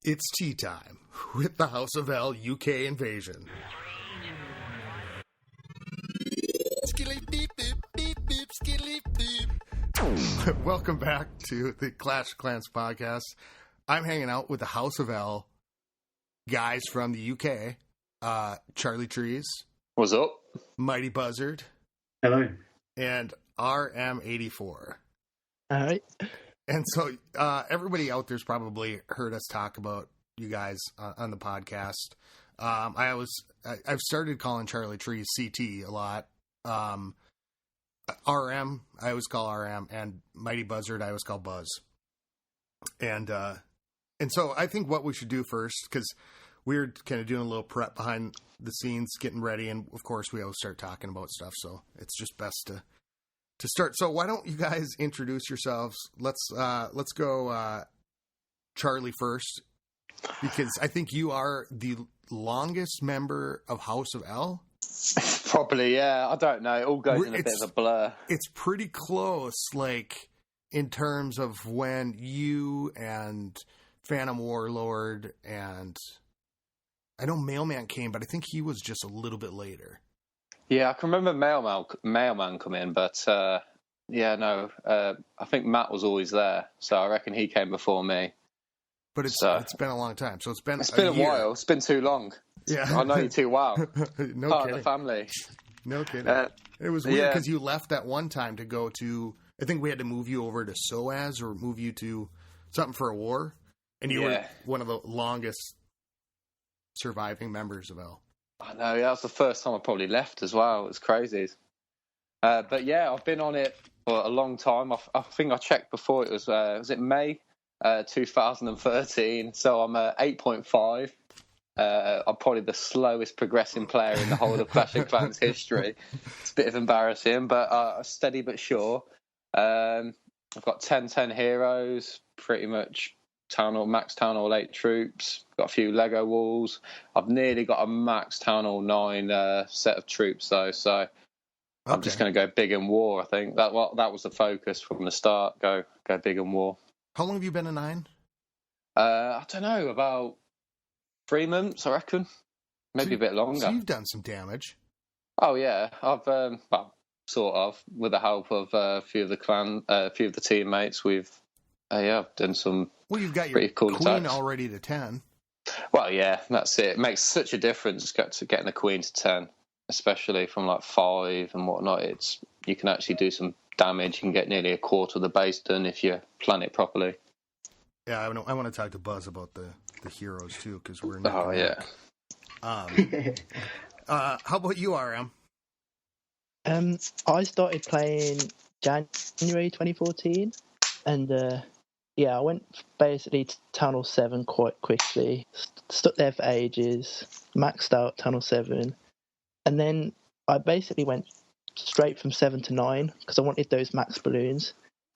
It's tea time with the House of L UK invasion. Welcome back to the Clash of Clans podcast. I'm hanging out with the House of L guys from the UK. Charlie Trees. What's up? Mighty Buzzard. Hello. And RM84. All right. And so everybody out there's probably heard us talk about you guys on the podcast. I've started calling Charlie Trees CT a lot. RM, I always call RM, and Mighty Buzzard, I always call Buzz. And so I think what we should do first, because we're kind of doing a little prep behind the scenes, getting ready, and of course we always start talking about stuff, so it's just best to start. So why don't you guys introduce yourselves? Let's go Charlie first, because I think you are the longest member of House of L. Probably, yeah. I don't know. It all goes in a bit of a blur. It's pretty close, like, in terms of when you and Phantom Warlord and I know Mailman came, but I think he was just a little bit later. Yeah, I can remember Mailman come in, but I think Matt was always there, so I reckon he came before me. But it's been a long time, so it's been a while. It's been too long. Yeah, I know you too well. No Part kidding. of the family. No kidding. It was weird because you left that one time to go to. I think we had to move you over to SOAS or move you to something for a war, and you were one of the longest surviving members of L. I know. Yeah, that was the first time I probably left as well. It was crazy. But yeah, I've been on it for a long time. I think I checked before. It was it May 2013? So I'm 8.5. I'm probably the slowest progressing player in the whole of Clash of Clans history. It's a bit of embarrassing, but steady but sure. I've got 10 heroes, pretty much max Town Hall 8 troops. Got a few Lego walls. I've nearly got a max Town Hall 9 set of troops though, so I'm just going to go big in war. I think that was the focus from the start. Go big in war. How long have you been a 9? I don't know, about 3 months, I reckon. Maybe a bit longer. So you've done some damage. Oh yeah, I've sort of, with the help of a few of the teammates. We've done some. Well, you've got pretty your cool queen attacks. already to 10. Well, yeah, that's it. It makes such a difference getting a queen to 10, especially from like 5 and whatnot. You can actually do some damage. You can get nearly a quarter of the base done if you plan it properly. Yeah, I want to talk to Buzz about the heroes too, because we're. Oh yeah. How about you, RM? I started playing January 2014, and I went basically to Town Hall 7 quite quickly. Stuck there for ages, maxed out Town Hall 7, and then I basically went straight from 7 to 9 because I wanted those max balloons,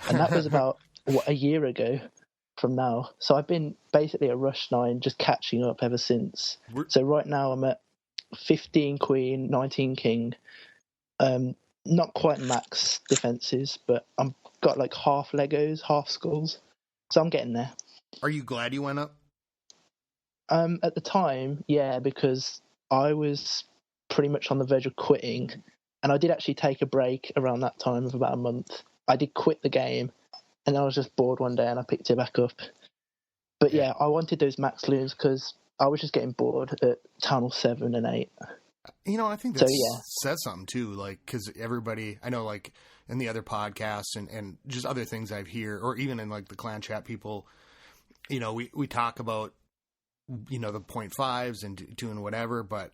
and that was about a year ago from now. So I've been basically a rush 9, just catching up ever since. So right now I'm at 15 queen, 19 king. Not quite max defenses, but I'm got like half Legos, half skulls. So I'm getting there. Are you glad you went up? At the time, yeah, because I was pretty much on the verge of quitting, and I did actually take a break around that time of about a month. I did quit the game, and I was just bored one day, and I picked it back up. But yeah, I wanted those max loons because I was just getting bored at Town Hall 7 and 8. You know, I think that says something too, like, because everybody, I know, like, in the other podcasts and just other things I've heard, or even in, like, the clan chat, people, you know, we talk about, you know, the 0.5s and doing whatever, but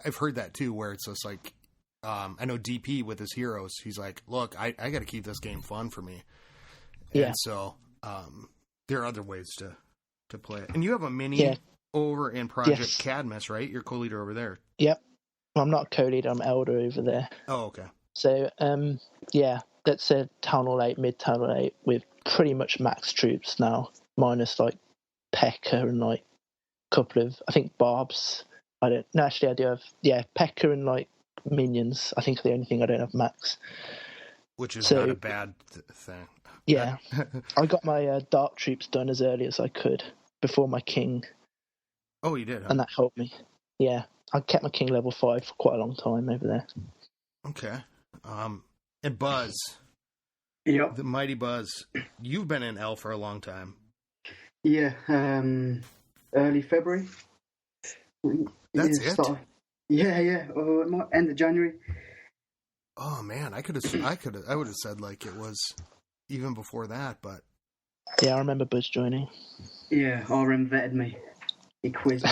I've heard that too, where it's just like, I know DP with his heroes, he's like, look, I got to keep this game fun for me. Yeah. And so there are other ways to play it. And you have a mini over in Project Cadmus, right? You're co-leader over there. Yep. Well, I'm not a co-leader, I'm elder over there. Oh, okay. So, that's a Town Hall 8, mid Town Hall 8, with pretty much max troops now, minus, like, P.E.K.K.A. and, like, a couple of, I think, Barbs. I do have, P.E.K.K.A. and, like, minions, I think, are the only thing I don't have max. Which is not a bad thing. Yeah. I got my dark troops done as early as I could before my king, Oh, you did, huh? and that helped me. Yeah, I kept my king level 5 for quite a long time over there. Okay. And Buzz, Yep. the mighty Buzz, you've been in L for a long time. Yeah. Early February. That's Yeah, it? Yeah. End of January. Oh man, I would have said like it was even before that, but Yeah, I remember Buzz joining. Yeah, RM vetted me. He quizzed me.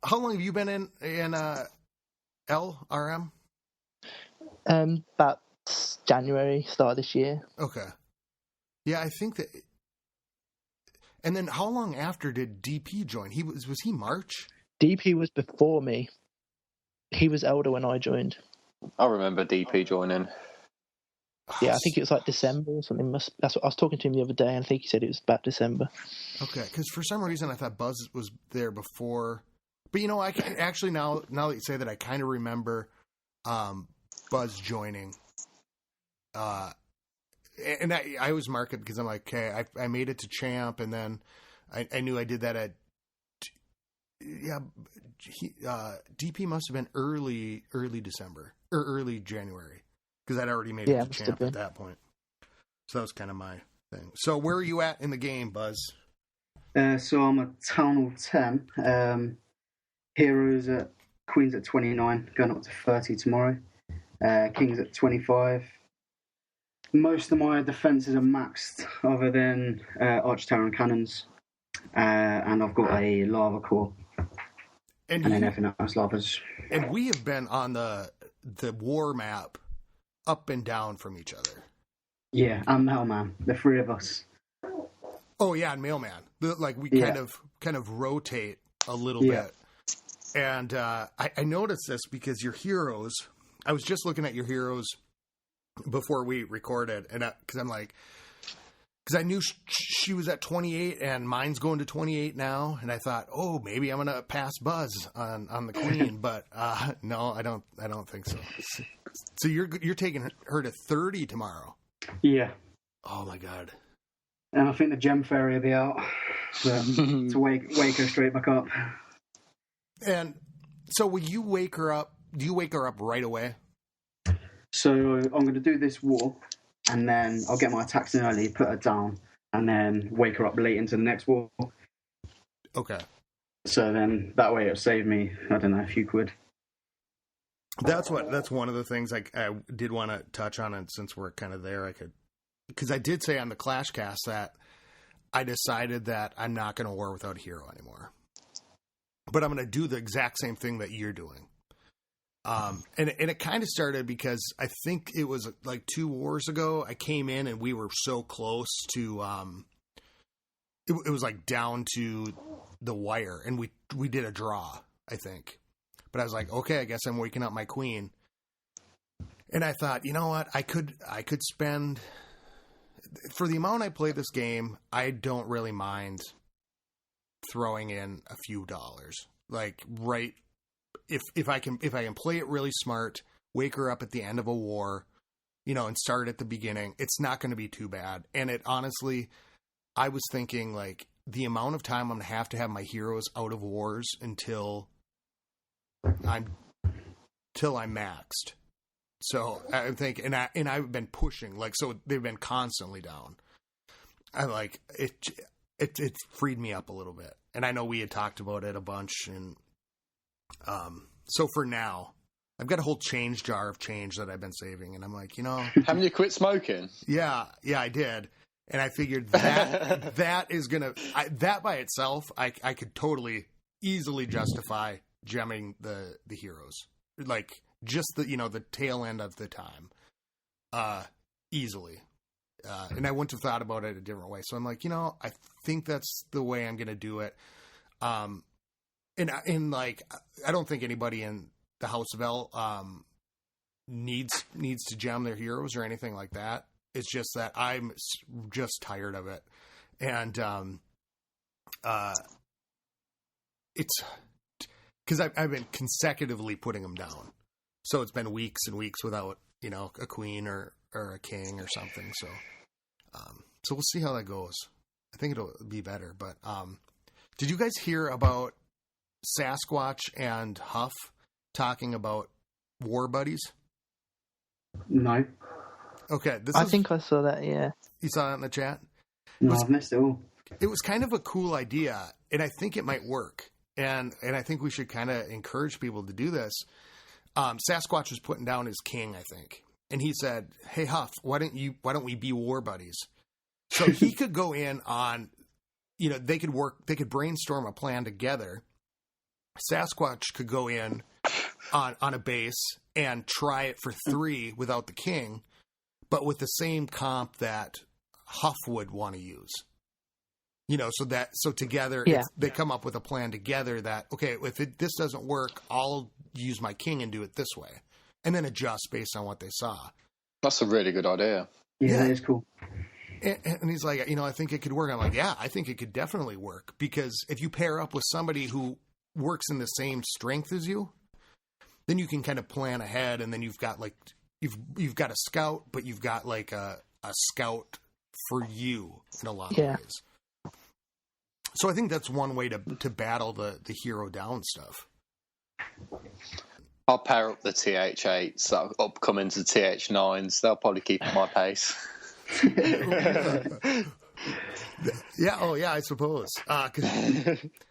How long have you been in LRM? About January, start of this year. Okay. Yeah, I think that. And then how long after did DP join? Was he March? DP was before me. He was elder when I joined. I remember DP joining. Yeah, I think it was like December or something. That's what I was talking to him the other day, and I think he said it was about December. Okay, because for some reason I thought Buzz was there before. But you know, I can actually now that you say that, I kind of remember Buzz joining. And I always mark it because I'm like, okay, I made it to champ, and then I knew I did that at. Yeah, DP must have been early December or early January because I'd already made it to champ at that point. So that was kind of my thing. So where are you at in the game, Buzz? So I'm a Town Hall 10. Heroes at Queens at 29, going up to 30 tomorrow. Kings at 25. Most of my defences are maxed, other than Arch Tower and Cannons. And I've got a Lava Core. And then everything else lavas. And we have been on the war map up and down from each other. Yeah, and Mailman, the three of us. Oh yeah, and Mailman. We kind of rotate a little bit. And I noticed this because your heroes. I was just looking at your heroes before we recorded, and because I'm like, because I knew she was at 28, and mine's going to 28 now, and I thought, oh, maybe I'm gonna pass Buzz on the queen, but no, I don't think so. So you're taking her to 30 tomorrow. Yeah. Oh my god. And I think the Gem Fairy will be out to wake her straight back up. And so will you wake her up? Do you wake her up right away? So I'm going to do this war, and then I'll get my attacks in early, put her down, and then wake her up late into the next war. Okay. So then that way it'll save me, I don't know, a few quid. That's one of the things I did want to touch on, and since we're kind of there, because I did say on the Clash Cast that I decided that I'm not going to war without a hero anymore. But I'm going to do the exact same thing that you're doing. And it kind of started because I think it was like 2 wars ago. I came in and we were so close to, it was like down to the wire, and we did a draw, I think. But I was like, okay, I guess I'm waking up my queen. And I thought, you know what? I could spend, for the amount I play this game, I don't really mind throwing in a few dollars. Like, right, if I can play it really smart, wake her up at the end of a war, and start at the beginning, it's not going to be too bad. And it honestly, I was thinking like the amount of time I'm going to have my heroes out of wars until I'm maxed. So I think, and I've been pushing, like, so they've been constantly down. I like it. It freed me up a little bit, and I know we had talked about it a bunch, and so for now, I've got a whole change jar of change that I've been saving, and I'm like, haven't you quit smoking? Yeah, I did, and I figured that that is gonna that by itself, I could totally easily justify gemming the heroes, like just the tail end of the time, easily. And I wouldn't have thought about it a different way. So I'm like, I think that's the way I'm going to do it. And like, I don't think anybody in the House of L, needs to gem their heroes or anything like that. It's just that I'm just tired of it. And, it's because I've been consecutively putting them down. So it's been weeks and weeks without, a queen or a king or something. So, so we'll see how that goes. I think it'll be better. But did you guys hear about Sasquatch and Huff talking about war buddies? No. Okay, I think I saw that. Yeah, you saw that in the chat. No, I've missed it all. It was kind of a cool idea, and I think it might work. And I think we should kind of encourage people to do this. Sasquatch was putting down his king, I think, and he said, "Hey Huff, why don't we be war buddies?" So he could go in on, they could brainstorm a plan together. Sasquatch could go in on a base and try it for 3 without the king, but with the same comp that Huff would want to use. So together they come up with a plan together that, okay, if this doesn't work, I'll use my king and do it this way, and then adjust based on what they saw. That's a really good idea. Yeah, it's cool. And he's like, I think it could work. I'm like, yeah, I think it could definitely work, because if you pair up with somebody who works in the same strength as you, then you can kind of plan ahead, and then you've got you've got a scout, but you've got like a scout for you in a lot of ways. So I think that's one way to battle the hero down stuff. I'll pair up the TH8s that are upcoming to TH9s. They'll probably keep at my pace. Yeah. Oh, yeah. I suppose.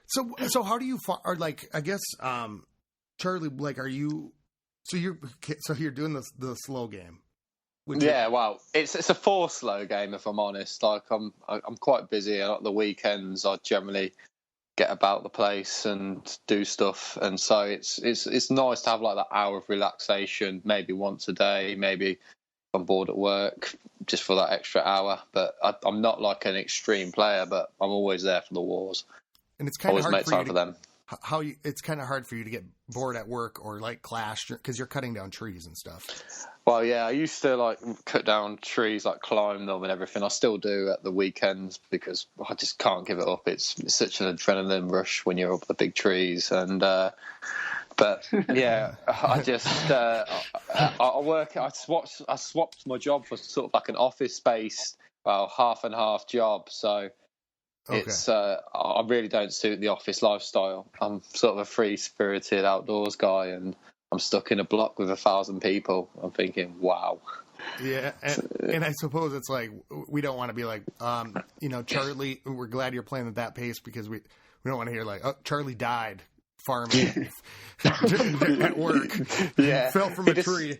So how do you? I guess, Charlie. Are you? So you're doing the slow game. Well, it's a 4 slow game, if I'm honest. Like I'm quite busy. At the weekends, I generally get about the place and do stuff, and so it's nice to have like that hour of relaxation, maybe once a day, maybe if I'm bored at work, just for that extra hour. But I'm not like an extreme player, but I'm always there for the wars. And it's kind of always make time for them. It's kind of hard for you to get bored at work or like clash because you're cutting down trees and stuff. Well, yeah, I used to like cut down trees, like climb them and everything. I still do at the weekends because I just can't give it up. It's such an adrenaline rush when you're up the big trees. And but yeah, I just I swapped my job for sort of like an office space, half and half job. So. Okay. It's I really don't suit the office lifestyle. I'm sort of a free-spirited outdoors guy, and I'm stuck in a block with 1,000 people. I'm thinking, wow. Yeah, and I suppose it's like we don't want to be like, Charlie. We're glad you're playing at that pace because we don't want to hear like, oh, Charlie died farming at work. Yeah, fell from a tree.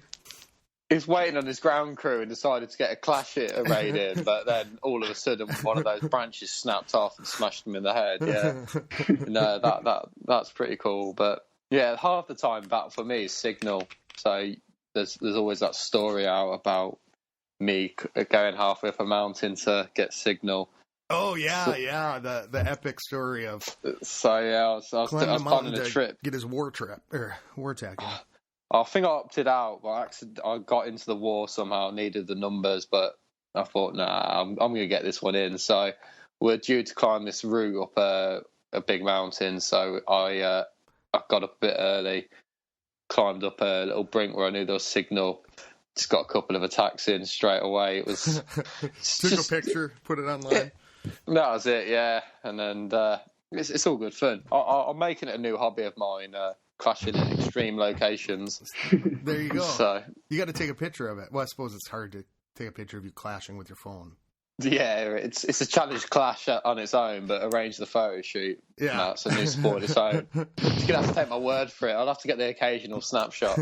He was waiting on his ground crew and decided to get a clash hit raid in, but then all of a sudden one of those branches snapped off and smashed him in the head. Yeah, no, that's pretty cool. But yeah, half the time that for me is signal. So there's always that story out about me going halfway up a mountain to get signal. Oh yeah, the epic story of. So yeah, I was planning a trip, get his war tactic. I think I opted out by accident. I got into the war somehow, needed the numbers, but I thought, nah, I'm going to get this one in. So we're due to climb this route up a big mountain. So I got up a bit early, climbed up a little brink where I knew there was signal. Just got a couple of attacks in straight away. It was took a picture, put it online. That was it, yeah. And then it's all good fun. I'm making it a new hobby of mine. Clashing in extreme locations. There you go. So you got to take a picture of it. Well, I suppose it's hard to take a picture of you clashing with your phone. Yeah, it's a challenge clash on its own, but arrange the photo shoot. Yeah, it's a new sport of its own. You're gonna have to take my word for it. I'll have to get the occasional snapshot.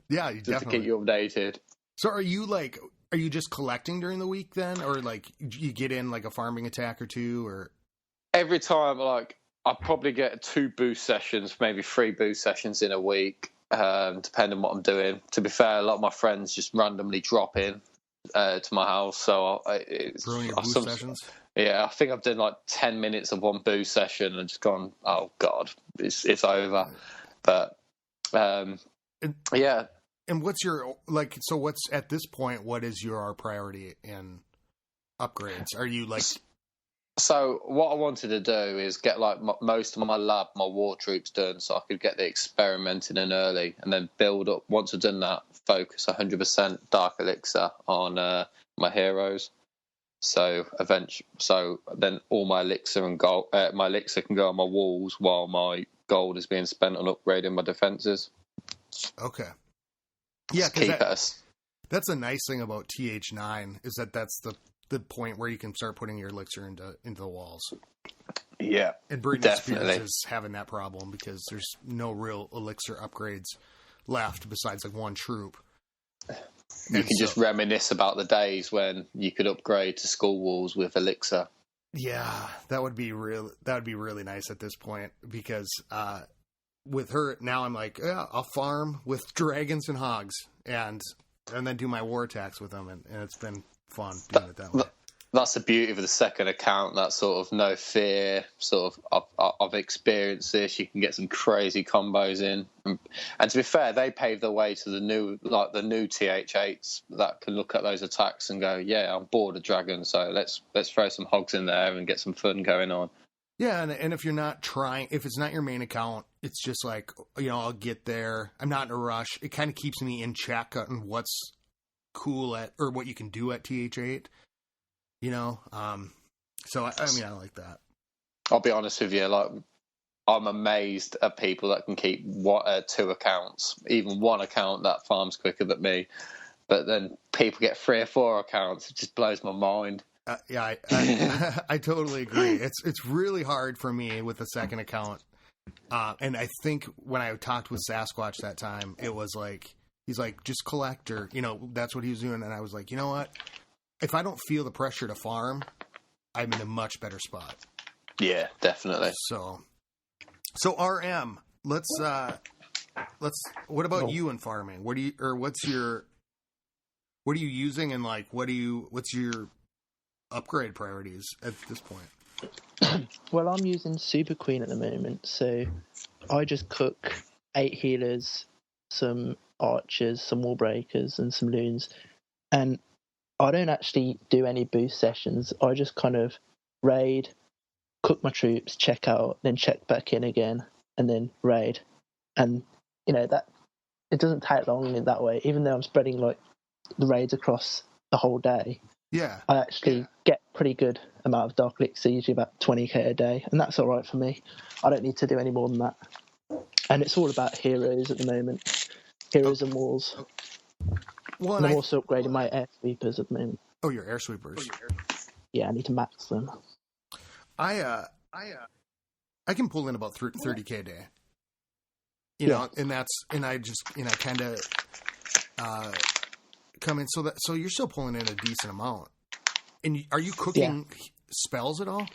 Yeah, you just to keep you updated. So are you just collecting during the week then, or like you get in like a farming attack or two, or every time like. I probably get 2 boost sessions, maybe 3 boost sessions in a week, depending on what I'm doing. To be fair, a lot of my friends just randomly drop in to my house. So boost sessions? Yeah, I think I've done like 10 minutes of one boost session and just gone, oh God, it's over. But yeah. And what's at this point, what is your priority in upgrades? Are you like... So what I wanted to do is get like most of my war troops done so I could get the experimenting in early and then build up. Once I've done that, focus 100% Dark Elixir on my heroes. So then all my elixir and gold, my elixir can go on my walls while my gold is being spent on upgrading my defenses. Okay. Yeah, because that's a nice thing about TH9 is that's the point where you can start putting your elixir into the walls. Yeah, and Britney definitely. Spears is having that problem because there's no real elixir upgrades left besides like one troop. You can just reminisce about the days when you could upgrade to school walls with elixir. Yeah, that would be really nice at this point because with her now I'm like, yeah, I'll farm with dragons and hogs and then do my war attacks with them and it's been fun doing it that way. That's the beauty of the second account, that sort of no fear, sort of, I've experienced this, you can get some crazy combos in. And to be fair, they paved the way to the new TH8s that can look at those attacks and go, yeah, I'm bored of dragons, so let's throw some hogs in there and get some fun going on. Yeah, and if you're not trying, if it's not your main account, it's just like, I'll get there. I'm not in a rush. It kind of keeps me in check on what's cool or what you can do at TH8. So I like that. I'll be honest with you, like I'm amazed at people that can keep two accounts, even one account that farms quicker than me. But then people get 3 or 4 accounts. It just blows my mind. Yeah, I totally agree. It's really hard for me with the second account. And I think when I talked with Sasquatch that time, it was like he's like just collector. That's what he was doing, and I was like, you know what? If I don't feel the pressure to farm, I'm in a much better spot. Yeah, definitely. So RM, let's. What about you in farming? What are you using, and like, what's your upgrade priorities at this point? Well, I'm using Super Queen at the moment, so I just cook 8 healers, some archers, some wall breakers, and some loons, and I don't actually do any boost sessions. I just kind of raid, cook my troops, check out, then check back in again, and then raid. And, that it doesn't take long in that way, even though I'm spreading like the raids across the whole day. Yeah. I actually get pretty good amount of dark elixir, usually about 20k a day, and that's all right for me. I don't need to do any more than that. And it's all about heroes at the moment. Heroes and walls. Well, and I'm also upgrading my air sweepers at the moment. Oh, your air sweepers. Yeah, I need to max them. I can pull in about 30k a day. And I kind of come in so you're still pulling in a decent amount. And are you cooking spells at all?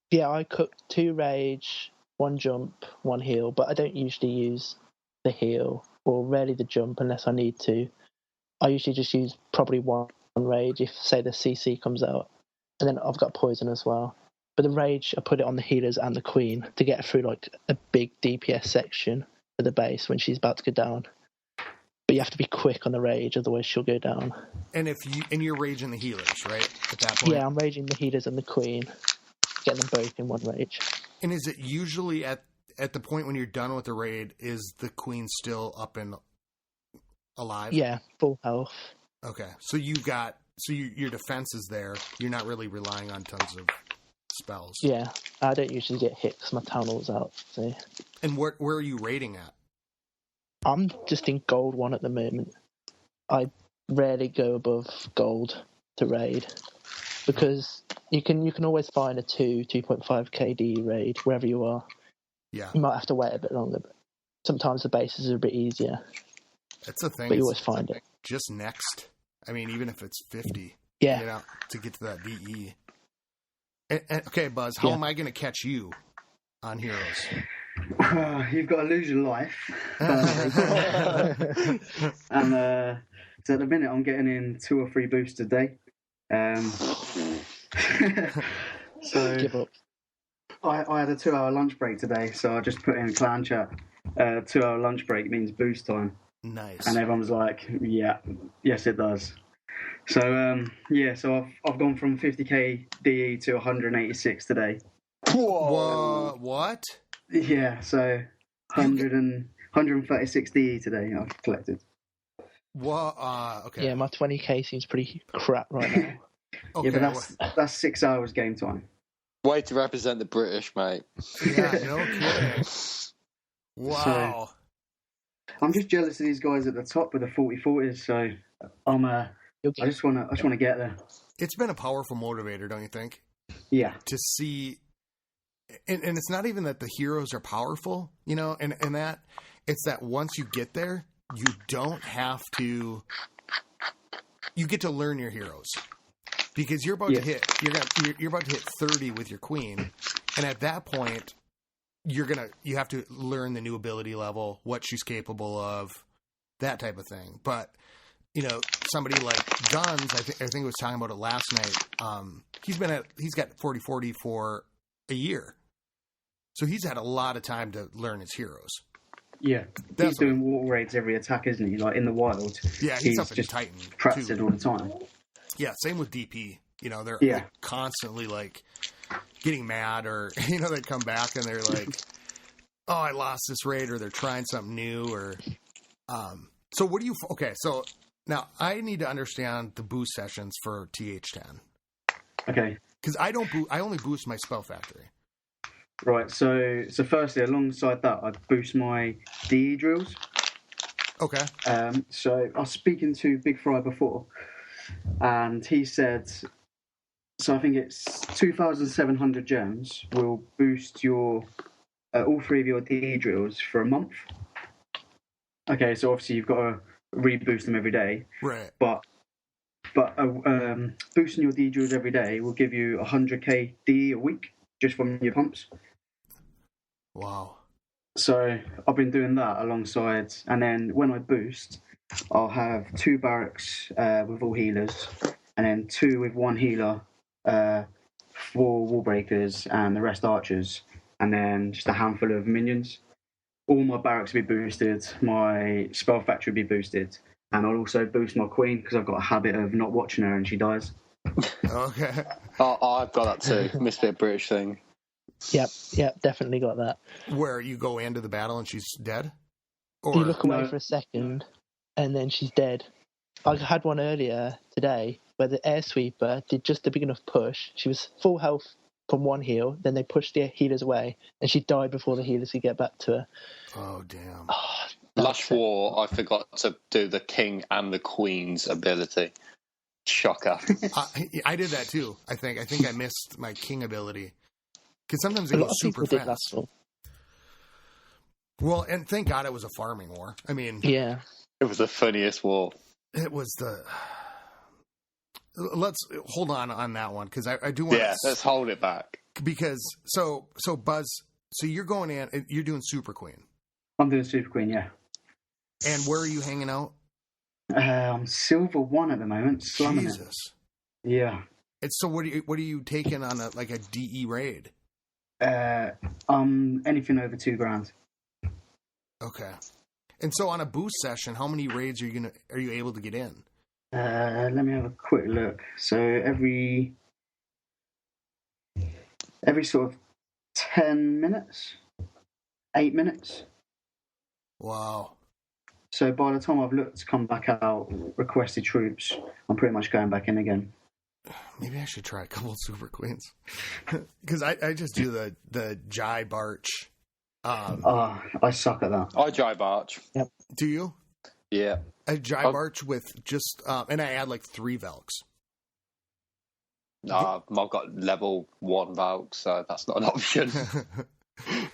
Yeah, I cook 2 rage, 1 jump, 1 heal, but I don't usually use the heal or rarely the jump unless I need to. I usually just use probably 1 rage if, say, the CC comes out. And then I've got poison as well. But the rage, I put it on the healers and the queen to get through like a big DPS section at the base when she's about to go down. But you have to be quick on the rage, otherwise she'll go down. And you're raging the healers, right? At that point? Yeah, I'm raging the healers and the queen. Getting them both in 1 rage. And is it usually at the point when you're done with the raid, is the queen still up and alive? Yeah, full health. Okay, so your defense is there. You're not really relying on tons of spells. Yeah, I don't usually get hit because my town hall's out. So. And where are you raiding at? I'm just in gold 1 at the moment. I rarely go above gold to raid because you can always find a 2.5 KD raid wherever you are. Yeah, you might have to wait a bit longer, but sometimes the bases are a bit easier. That's the thing. But you always find it. Just next. I mean, even if it's 50. Yeah. To get to that DE. Okay, Buzz, how am I going to catch you on Heroes? You've got to lose your life. And so at the minute, I'm getting in 2 or 3 boosts a day. So give up. I had a 2-hour lunch break today, so I just put in a clan chat. 2-hour lunch break means boost time. Nice. And everyone was like, "Yeah, yes, it does." So so I've gone from 50k DE to 186 today. Whoa! What? Yeah, so 136 DE today I've collected. What? Okay. Yeah, my 20k seems pretty crap right now. Okay, Yeah, but that's 6 hours game time. Way to represent the British, mate. yeah, no kidding. Wow. So, I'm just jealous of these guys at the top with the 40-40s. So I just want to get there. It's been a powerful motivator, don't you think? Yeah. To see, and it's not even that the heroes are powerful, you know, and that it's that once you get there, you don't have to. You get to learn your heroes because you're about to hit. You're about to hit 30 with your queen, and at that point, you have to learn the new ability level, what she's capable of, that type of thing. But you know, somebody like Guns, I think was talking about it last night. He's got 40-40 for a year, so he's had a lot of time to learn his heroes. Yeah, he's doing wall raids every attack, isn't he? Like in the wild. Yeah, he's up in Titan. Practicing all the time. Yeah, same with DP. You know, they're constantly like getting mad, or you know, they come back and they're like, "Oh, I lost this raid," or they're trying something new, or. So what do you? Okay, so now I need to understand the boost sessions for TH10. Okay. Because I only boost my spell factory. Right, so firstly, alongside that, I boost my DE drills. Okay. So I was speaking to Big Fry before, and he said, so I think it's 2,700 gems will boost your all three of your DE drills for a month. Okay, so obviously you've got to reboost them every day. Right. But boosting your DE drills every day will give you 100k DE a week just from your pumps. Wow. So I've been doing that alongside, and then when I boost, I'll have 2 barracks with all healers, and then 2 with 1 healer, 4 wall breakers, and the rest archers, and then just a handful of minions. All my barracks will be boosted, my spell factory will be boosted, and I'll also boost my queen because I've got a habit of not watching her and she dies. Okay. Oh, I've got that too. Must be a British thing. Yep, definitely got that. Where you go into the battle and she's dead? Or You look away for a second, and then she's dead. I had one earlier today where the air sweeper did just a big enough push. She was full health from 1 heal, then they pushed the healers away, and she died before the healers could get back to her. Oh, damn. Last war, I forgot to do the king and the queen's ability. Shocker. I did that too, I think. I think I missed my king ability. Because sometimes they go super fast. Well, and thank God it was a farming war. I mean... Yeah. It was the funniest war. It was the... Let's hold on that one, because I do want to... Yeah, let's hold it back. Because, so Buzz, so you're going in, you're doing Super Queen. I'm doing Super Queen, yeah. And where are you hanging out? I'm Silver 1 at the moment, slumming Jesus. it. Yeah. It's so what are you taking on a DE raid? Anything over $2,000. Okay. And so on a boost session, how many raids are you able to get in? Let me have a quick look. So every sort of 10 minutes, 8 minutes. Wow. So by the time I've looked to come back out, requested troops, I'm pretty much going back in again. Maybe I should try a couple of Super Queens. Because I just do the Jai Barch. I suck at that. I Jai Barch. Yep. Do you? Yeah. I Jai Barch with just... and I add 3 Velks. I've got level 1 Valk, so that's not an option.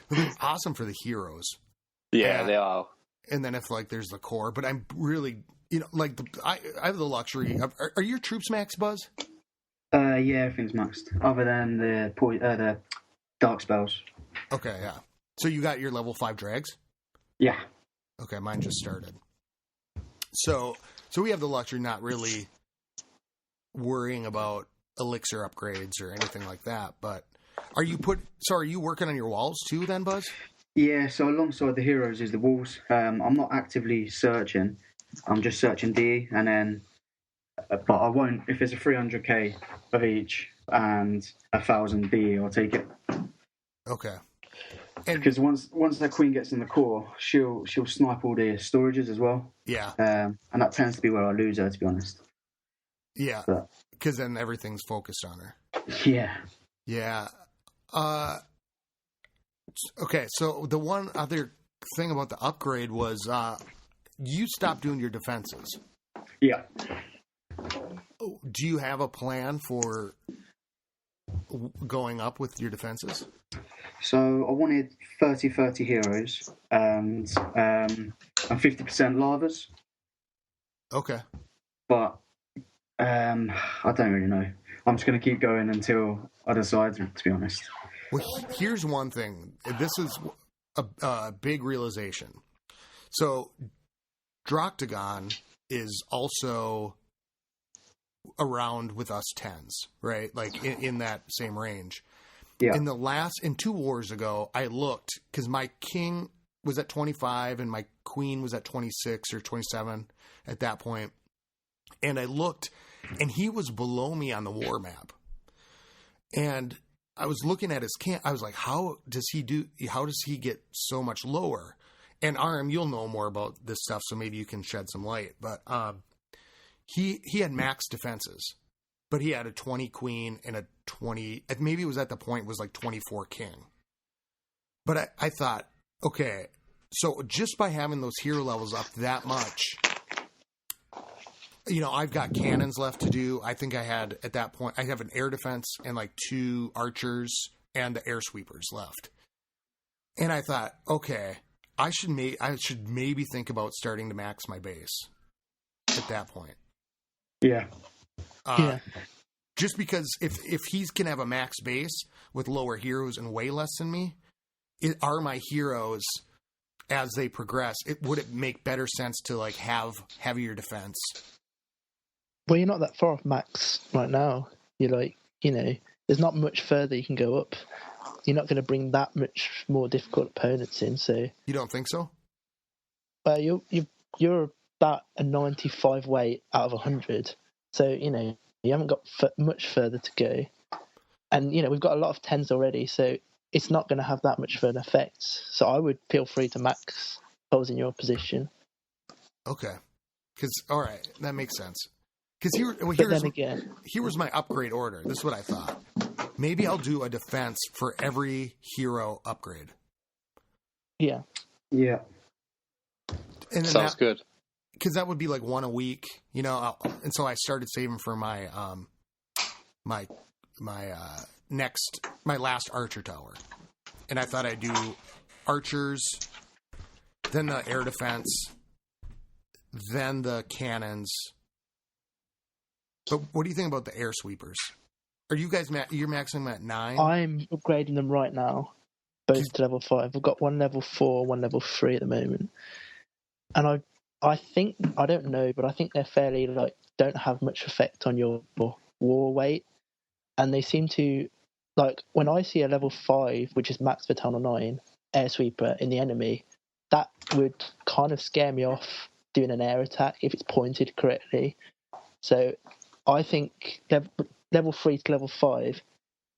They're awesome for the heroes. Yeah, they are. And then if there's the core, but I'm really, I have the luxury of, are your troops max, Buzz? Yeah, everything's maxed, other than the dark spells. Okay, yeah. So you got your level 5 drags? Yeah. Okay, mine just started. So we have the luxury not really worrying about elixir upgrades or anything like that, but are you working on your walls too then, Buzz? Yeah, so alongside the heroes is the walls. I'm not actively searching. I'm just searching DE, and then, but I won't, if there's a 300k of each and 1,000 DE, I'll take it. Okay. Because once that queen gets in the core, she'll snipe all the storages as well. Yeah. And that tends to be where I lose her, to be honest. Yeah. because then everything's focused on her. Yeah. Yeah. Okay, so the one other thing about the upgrade was you stopped doing your defenses. Yeah. Do you have a plan for going up with your defenses? So I wanted 30-30 heroes and 50% lavas. Okay. But I don't really know. I'm just going to keep going until I decide, to be honest. Well, here's one thing. This is a big realization. So Droctagon is also around with us 10s, right? Like in that same range. Yeah. In 2 wars ago, I looked because my king was at 25 and my queen was at 26 or 27 at that point. And I looked, and he was below me on the war map. And I was looking at his camp. I was like, how does he get so much lower? And RM, you'll know more about this stuff, so maybe you can shed some light. But he had max defenses, but he had a 20 queen and a 20, maybe it was at the point was like 24 king. But I thought, okay, so just by having those hero levels up that much, I've got cannons left to do. I think I had, at that point, I have an air defense and like 2 archers and the air sweepers left. And I thought, okay, I should maybe think about starting to max my base at that point. Yeah. Just because if he can have a max base with lower heroes and way less than me, are my heroes, as they progress, would it make better sense to like have heavier defense? Well, you're not that far off max right now. You're like, there's not much further you can go up. You're not going to bring that much more difficult opponents in. So you don't think so? Well, you're about a 95 weight out of 100. So you haven't got much further to go. And we've got a lot of 10s already, so it's not going to have that much further effects. So I would feel free to max if I was in your position. Okay, because all right, that makes sense. Because here was my upgrade order. This is what I thought. Maybe I'll do a defense for every hero upgrade. Yeah. Yeah. And Sounds good. Because that would be like 1 a week, and so I started saving for my my last archer tower, and I thought I'd do archers, then the air defense, then the cannons. But what do you think about the air sweepers? Are you guys you're maxing them at 9? I'm upgrading them right now, both to level 5. I've got one level 4, one level 3 at the moment, and I think, I don't know, but I think they're fairly don't have much effect on your war weight, and they seem to when I see a level 5, which is max for Town of 9 air sweeper in the enemy, that would kind of scare me off doing an air attack if it's pointed correctly. So I think level 3 to level 5,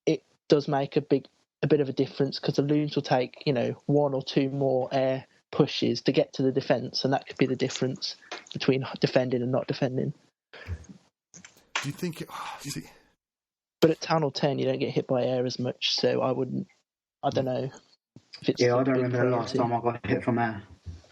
it does make a bit of a difference, because the loons will take 1 or 2 more air pushes to get to the defense, and that could be the difference between defending and not defending. Do you think? But at Town Hall 10, you don't get hit by air as much, so I don't know. If it's I don't remember the last time I got hit from air.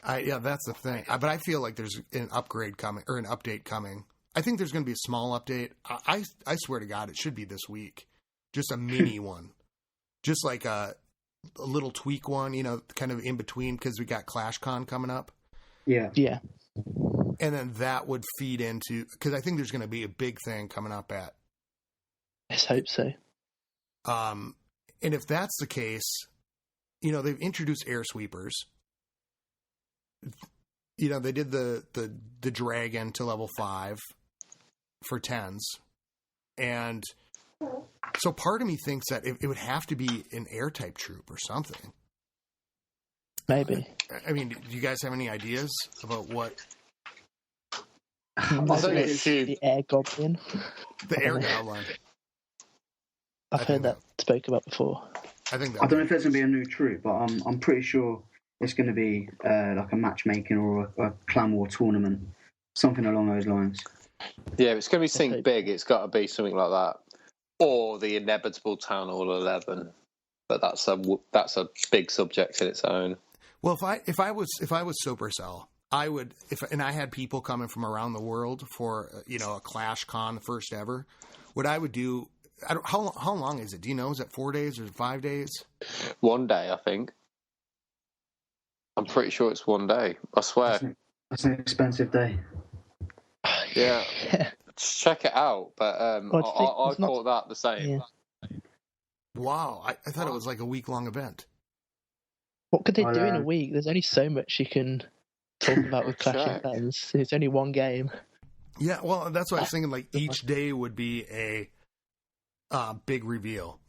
Yeah, that's the thing. But I feel like there's an upgrade coming, or an update coming. I think there's going to be a small update. I swear to God, it should be this week. Just a mini one. Just like a little tweak one, kind of in between, because we got ClashCon coming up. Yeah. Yeah. And then that would feed into, because I think there's going to be a big thing coming up at. Let's hope so. And if that's the case, they've introduced air sweepers. They did the dragon to level 5 for 10s. And so part of me thinks that it would have to be an air type troop or something. Maybe. I mean, do you guys have any ideas about what? The air goblin. The air goblin. I've heard that spoke about before. I don't know if there's going to be a new troop, but I'm pretty sure it's going to be like a matchmaking or a clan war tournament, something along those lines. Yeah, if it's going to be hope something big, it's got to be something like that, or the inevitable Town Hall 11. But that's a big subject in its own. Well, if I was Supercell, I would and I had people coming from around the world for a Clash Con, the first ever. What I would do, how long is it? Do you know? Is it 4 days or 5 days? 1 day, I think. I'm pretty sure it's 1 day. I swear. That's an expensive day. Yeah. Just check it out. But I thought that the same. Yeah. Wow, I thought it was like a week-long event. What could they do in a week? There's only so much you can talk about with Clash of Clans. It's only one game. Yeah, well, that's what I was thinking. Like each day would be a big reveal.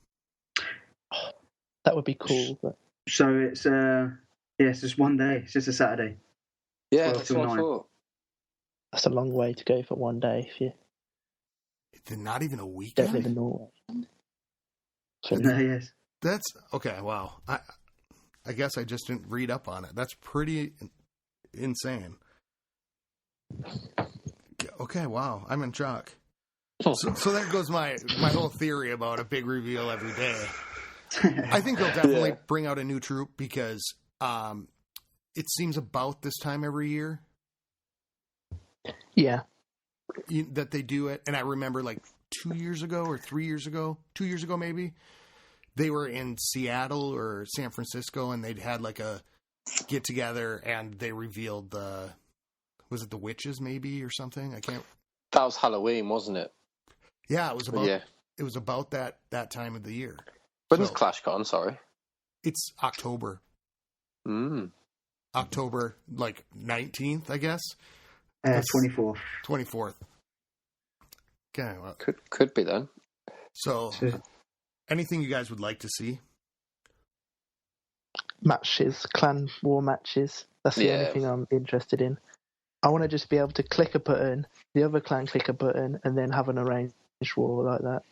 That would be cool. But... So it's just 1 day. It's just a Saturday. Yeah, that's what I thought. That's a long way to go for 1 day. If you not even a weekend. don't live in Norway. Yes. That's okay. Wow. I guess I just didn't read up on it. That's pretty insane. Okay, wow. I'm in shock. So there goes my whole theory about a big reveal every day. I think they'll definitely bring out a new troop because it seems about this time every year. Yeah. That they do it. And I remember like 2 years ago or 3 years ago, 2 years ago maybe, they were in Seattle or San Francisco and they'd had like a get together and they revealed was it the witches maybe or something? I can't. That was Halloween, wasn't it? Yeah, it was about. Yeah. It was about that time of the year. When's ClashCon? Sorry, it's October. October 19th, I guess. 24th. 24th. Okay, well, could be then. So, anything you guys would like to see? Matches, clan war matches. That's the only thing I'm interested in. I want to just be able to click a button, the other clan click a button, and then have an arranged war like that,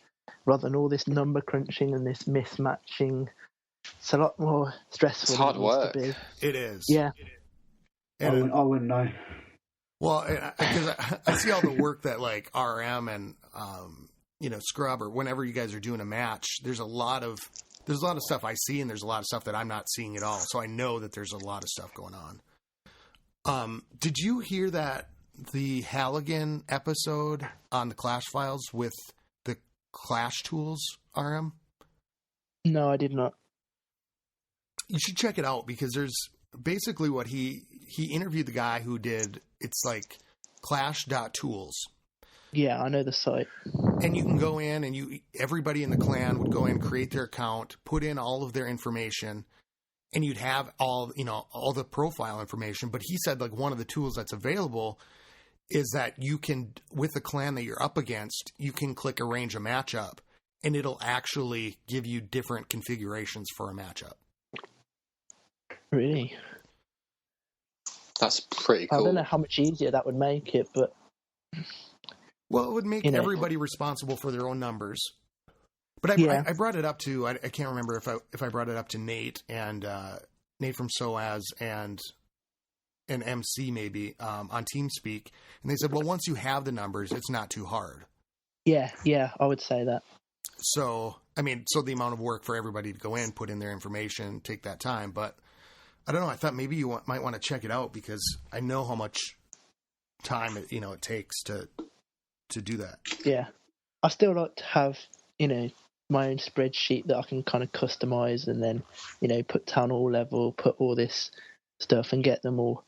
rather than all this number crunching and this mismatching. It's a lot more stressful. It's hard work. It is. Yeah. I wouldn't know. Well, because I see all the work that like RM and Scrub or whenever you guys are doing a match, there's a lot of stuff I see, and there's a lot of stuff that I'm not seeing at all. So I know that there's a lot of stuff going on. Did you hear that the Halligan episode on the Clash Files with the Clash tools, RM? No, I did not. You should check it out because there's basically what he interviewed the guy who did, it's like clash.tools. Yeah, I know the site. And you can go in and everybody in the clan would go in, create their account, put in all of their information, and you'd have all the profile information. But he said like one of the tools that's available is that you can, with the clan that you're up against, you can click arrange a matchup and it'll actually give you different configurations for a matchup. Really? That's pretty cool. I don't know how much easier that would make it, but... Well, it would make everybody responsible for their own numbers. But I brought it up to, I can't remember if I brought it up to Nate and Nate from SOAS and MC maybe on TeamSpeak. And they said, well, once you have the numbers, it's not too hard. Yeah, I would say that. So, the amount of work for everybody to go in, put in their information, take that time. But I don't know. I thought maybe you might want to check it out because I know how much time it takes to do that. Yeah. I still like to have, my own spreadsheet that I can kind of customize and then, put town hall level, put all this stuff and get them all,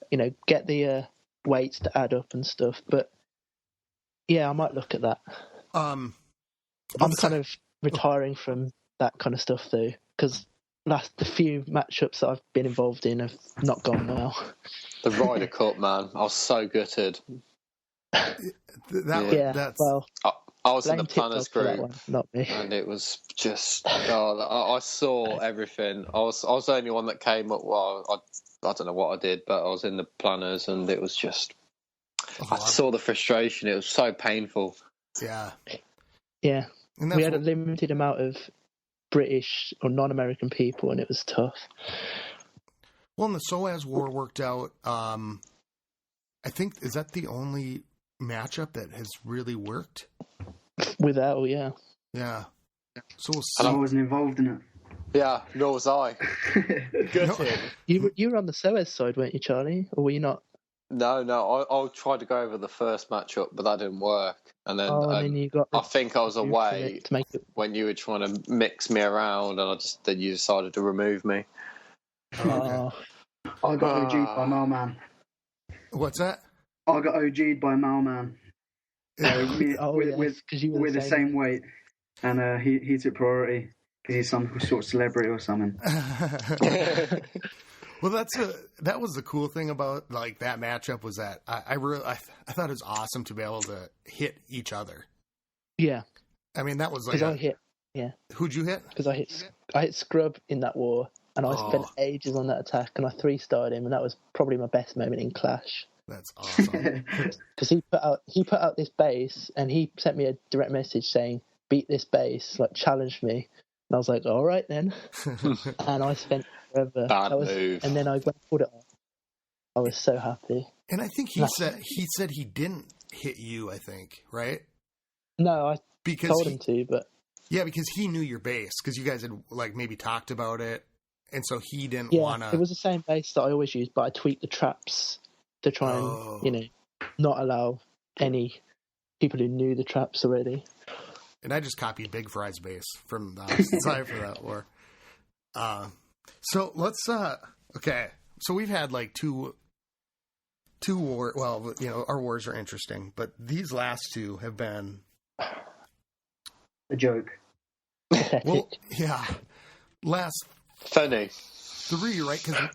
get the weights to add up and stuff. But yeah, I might look at that. I'm kind of retiring from that kind of stuff though, because the few matchups that I've been involved in have not gone well. The Ryder Cup, man, I was so gutted. I was in the planners group, one, not me, and it was just. I saw everything. I was the only one that came up. Well, I don't know what I did, but I was in the planners, and it was just. I saw the frustration. It was so painful. Yeah. Yeah. We had a limited amount of British or non-American people, and it was tough. Well, and the SOAS war worked out. I think is that the only matchup that has really worked. With L, yeah. Yeah. So we'll I see. wasn't involved in it. Yeah, nor was I. Gutted. You were on the Suez side, weren't you, Charlie? Or were you not? No, I tried to go over the first matchup, but that didn't work. And then, And then you got. I think I was away to make it. when you were trying to mix me around, and then you decided to remove me. Okay. I got OG'd by Mailman. What's that? I got OG'd by Mailman. We're the same weight, and he took priority because he's some sort of celebrity or something. Well, that was the cool thing about like that matchup was that I thought it was awesome to be able to hit each other. Yeah. I mean, that was like Because I hit. Yeah. Who'd you hit? Because I hit Scrub in that war, and I spent ages on that attack, and I 3-starred him, and that was probably my best moment in Clash. That's awesome. Because he put out this base, and he sent me a direct message saying, "Beat this base, like challenge me." And I was like, "All right then." And I spent forever. Bad move. And then I went and pulled it off. I was so happy. And I think he said he didn't hit you. I think, right? No, I because told him to, but yeah, because he knew your base because you guys had like maybe talked about it, and so he didn't want to. It was the same base that I always used, but I tweaked the traps to try and not allow any people who knew the traps already. And I just copied Big Fry's base from the opposite side for that war. So let's okay. So we've had like two war. Well, our wars are interesting, but these last two have been a joke. Well, yeah. Last funny 3, right? Because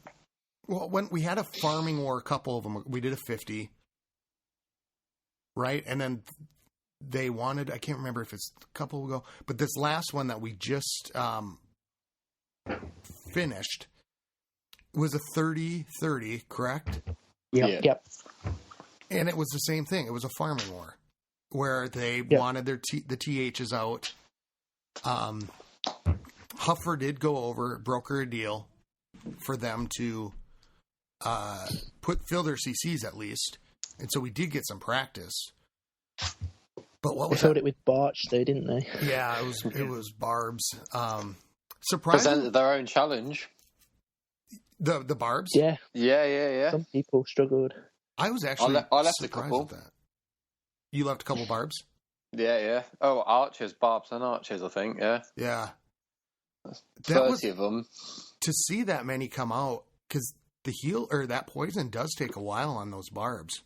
when we had a farming war, a couple of them, we did a 50, right? And then they wanted, I can't remember if it's a couple ago, but this last one that we just finished was a 30-30, correct? Yep. And it was the same thing. It was a farming war where they wanted the THs out. Huffer did go over, broker a deal for them to fill their CCs at least. And so we did get some practice. But what was they filled it with Barch, though, didn't they? Yeah, it was Barbs. Surprising. Presented their own challenge. The Barbs? Yeah. Yeah. Some people struggled. I was actually I left a surprised couple. at that. You left a couple Barbs? Yeah. Oh, archers, Barbs and archers, I think, yeah. Yeah. 30 of them. To see that many come out, because that poison does take a while on those Barbs.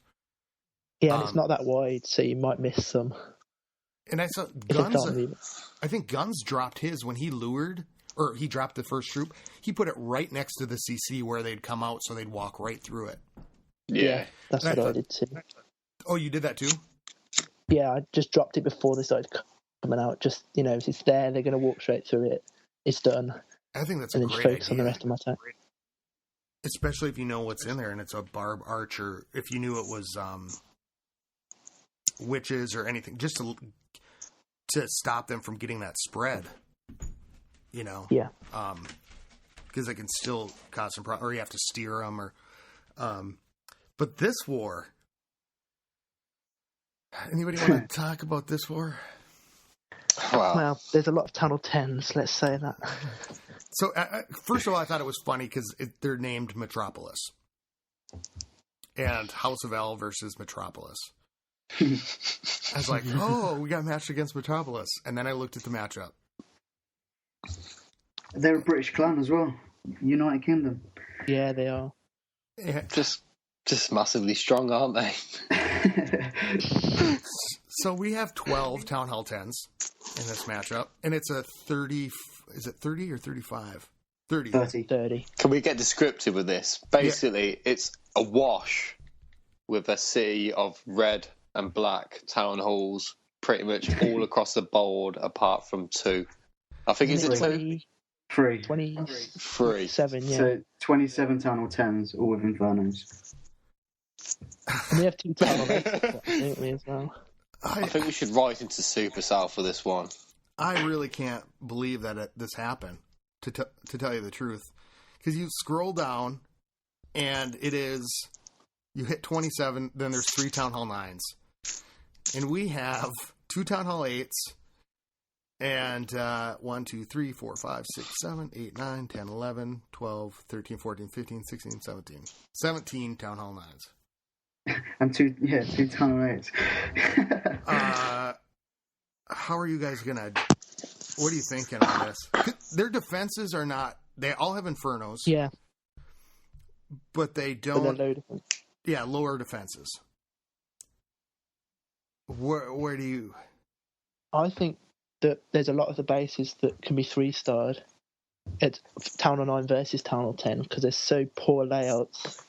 Yeah, and it's not that wide, so you might miss some. And I saw Guns. I think Guns dropped his when he lured, or he dropped the first troop. He put it right next to the CC where they'd come out, so they'd walk right through it. Yeah, that's what I did too. Oh, you did that too? Yeah, I just dropped it before they started coming out. Just if it's there, they're going to walk straight through it. It's done. I think that's and a then great focus idea. on the rest of my attack. Especially if you know what's in there and it's a Barb Archer. If you knew it was witches or anything, just to stop them from getting that spread. Yeah. Because they can still cause some problems, or you have to steer them, or. But this war. Anybody want to talk about this war? Wow. Well, there's a lot of Tunnel 10s, let's say that. So, first of all, I thought it was funny because they're named Metropolis. And House of L versus Metropolis. I was like, we got matched against Metropolis. And then I looked at the matchup. They're a British clan as well. United Kingdom. Yeah, they are. Yeah. Just massively strong, aren't they? So we have 12 Town Hall 10s in this matchup. And it's a 30... Is it 30 or 35? 30. 30. Can we get descriptive with this? Basically, It's a wash with a sea of red and black town halls pretty much all across the board apart from 2. I think it's 2? 3. 27, yeah. So 27 Town Hall 10s, all with Infernos. And we have 2 Town Hall 8s, don't we, as well? I think we should write into Supercell for this one. I really can't believe that this happened, to tell you the truth. Because you scroll down, and it is... You hit 27, then there's 3 Town Hall 9s. And we have 2 Town Hall 8s and 1, 2, 3, 4, 5, 6, 7, 8, 9, 10, 11, 12, 13, 14, 15, 16, 17. 17 Town Hall 9s. And 2 Town Hall 8s. How are you guys going to... What are you thinking on this? Their defenses are not... They all have Infernos. Yeah. But they don't... But they're low defense. Yeah, lower defenses. Where do you... I think that there's a lot of the bases that can be 3-starred. It's Town Hall 9 versus Town Hall 10 because they're so poor layouts.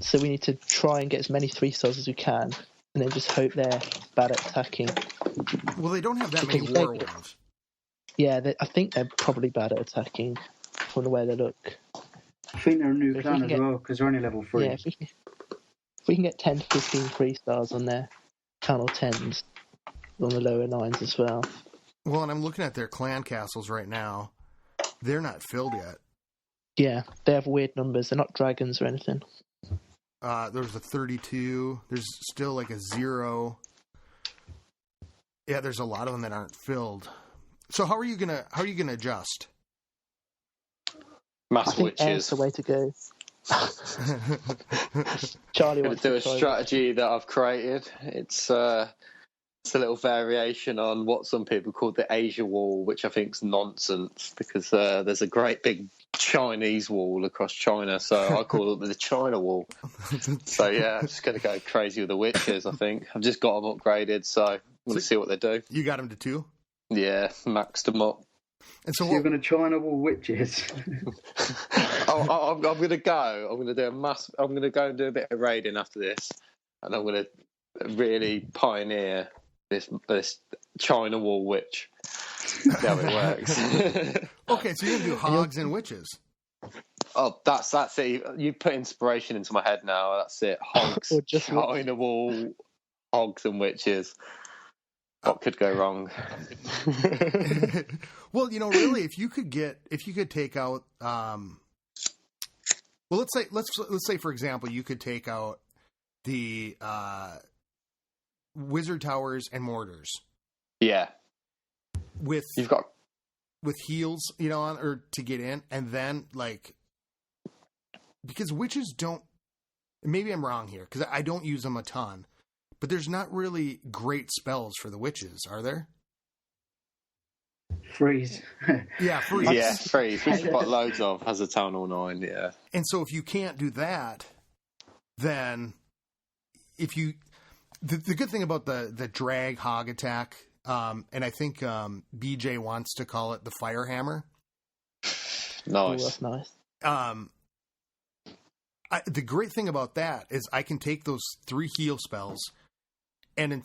So we need to try and get as many 3-stars as we can and then just hope they're bad at attacking. Well, they don't have that many war wounds. Yeah, I think they're probably bad at attacking from the way they look. I think they're a new clan as well because they're only level 3. Yeah, if we can get 10 to 15 3-stars on their Town Hall 10s, on the lower 9s as well. Well, and I'm looking at their clan castles right now. They're not filled yet. Yeah, they have weird numbers. They're not dragons or anything. There's a 32. There's still like a 0. Yeah, there's a lot of them that aren't filled. So how are you gonna adjust? Mass I think air's witches. the way to go. Charlie I'm going wants to do a try strategy that I've created. It's a little variation on what some people call the Asia Wall, which I think is nonsense because there's a great big Chinese wall across China, so I call it the China Wall. So yeah, I'm just going to go crazy with the witches. I think I've just got them upgraded, so I'm going to see what they do. You got them to 2? Yeah, maxed them up. And so you're going to China Wall witches. I'm going to go. I'm going to do I'm going to go and do a bit of raiding after this, and I'm going to really pioneer this China Wall witch. See how it works. Okay, so you're going to do hogs and witches. Oh, that's it. You put inspiration into my head now. That's it. Hogs, Or just China Wall, hogs and witches. What could go wrong? Well, really, if you could take out, well, let's say, for example, you could take out the wizard towers and mortars. Yeah, with heals, on or to get in, and then because witches don't. Maybe I'm wrong here because I don't use them a ton. But there's not really great spells for the witches, are there? Freeze. Yeah, freeze. Yeah, freeze. Which got loads of as a Town Hall 9, yeah. And so if you can't do that, then if you... The good thing about the drag hog attack, and I think BJ wants to call it the fire hammer. Nice. Oh, that's nice. The great thing about that is I can take those 3 heal spells and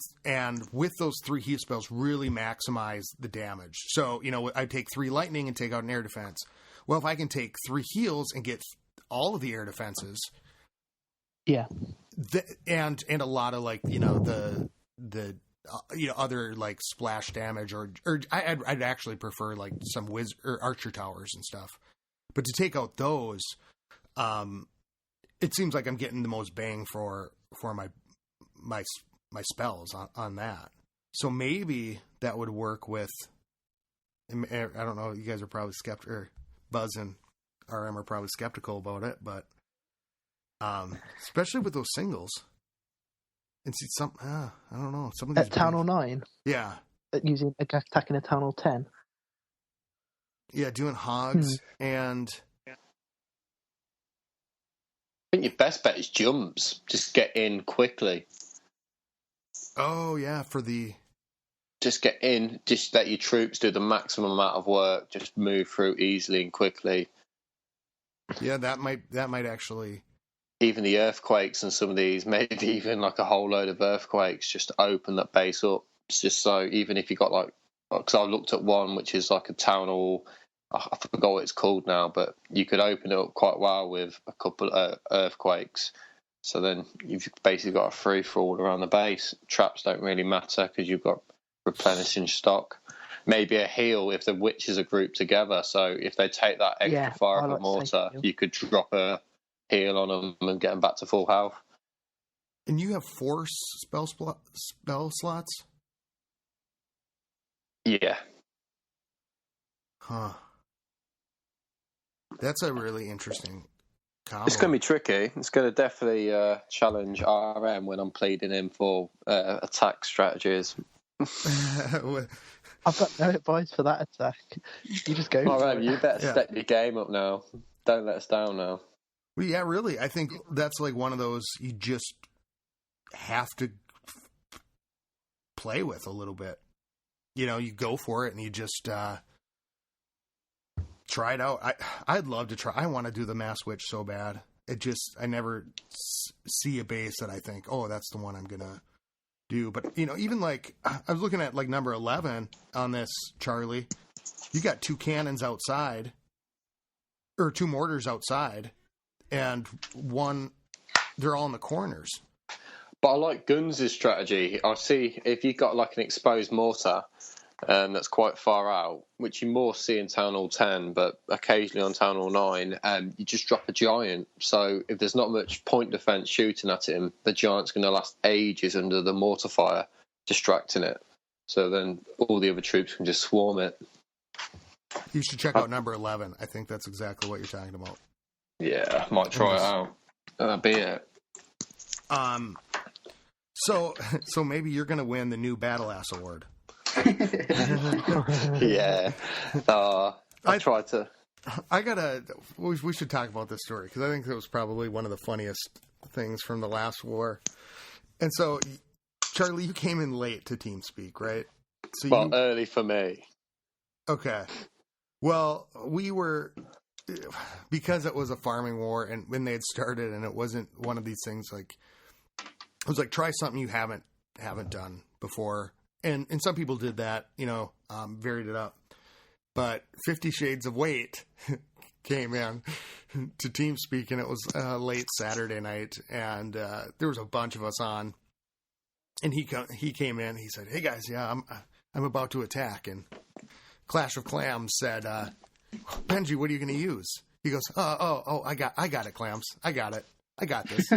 with those 3 heal spells really maximize the damage. So, I take 3 lightning and take out an air defense. Well, if I can take 3 heals and get all of the air defenses, yeah, and a lot of the other splash damage or I'd actually prefer some or archer towers and stuff. But to take out those, it seems like I'm getting the most bang for my spells on that. So maybe that would work with, I don't know, you guys are probably skeptical, or Buzz and RM are probably skeptical about it, but especially with those singles. And see I don't know, some of these... At Town Hall 9? Yeah. Attacking a Town Hall 10? Yeah, doing hogs and... I think your best bet is jumps. Just get in quickly. Oh, yeah, for the... Just get in. Just let your troops do the maximum amount of work. Just move through easily and quickly. Yeah, that might actually... Even the earthquakes and some of these, maybe even a whole load of earthquakes, just to open that base up. It's just so, even if you got because I looked at one which is a town hall, I forgot what it's called now, but you could open it up quite well with a couple of earthquakes. So then you've basically got a free-for-all around the base. Traps don't really matter because you've got replenishing stock. Maybe a heal if the witches are grouped together. So if they take that extra fire of a mortar, you could drop a heal on them and get them back to full health. And you have 4 spell slots? Yeah. Huh. That's a really interesting combo. It's going to be tricky. It's going to definitely challenge RM when I'm pleading him for attack strategies. I've got no advice for that attack. You just go for RM, it. you better step your game up now. Don't let us down now. Well, yeah, really. I think that's like one of those you just have to play with a little bit. You go for it and you just try it out. I'd love to try. I want to do the Mass Witch so bad. I never see a base that I think, oh, that's the one I'm going to do. But, even like, I was looking at like number 11 on this, Charlie. You got 2 cannons outside, or 2 mortars outside, and 1, they're all in the corners. But I like Guns' strategy. I see if you've got like an exposed mortar that's quite far out, which you more see in Town Hall 10, but occasionally on Town Hall 9, you just drop a giant. So if there's not much point defence shooting at him, the giant's going to last ages under the mortar fire, distracting it. So then all the other troops can just swarm it. You should check out number 11. I think that's exactly what you're talking about. Yeah, I might try it out. That'll be it. So maybe you're going to win the new Battle Ass Award. Yeah. I tried to. We should talk about this story because I think it was probably one of the funniest things from the last war. And so, Charlie, you came in late to TeamSpeak, right? So early for me. Okay. Well, we were, because it was a farming war and when they had started and it wasn't one of these things like, it was like, try something you haven't done before. And some people did that, varied it up. But 50 Shades of Weight came in to TeamSpeak, and it was late Saturday night, and there was a bunch of us on. And he came in. He said, "Hey guys, yeah, I'm about to attack." And Clash of Clams said, "Benji, what are you going to use?" He goes, "Oh, I got it, Clams. I got it. I got this."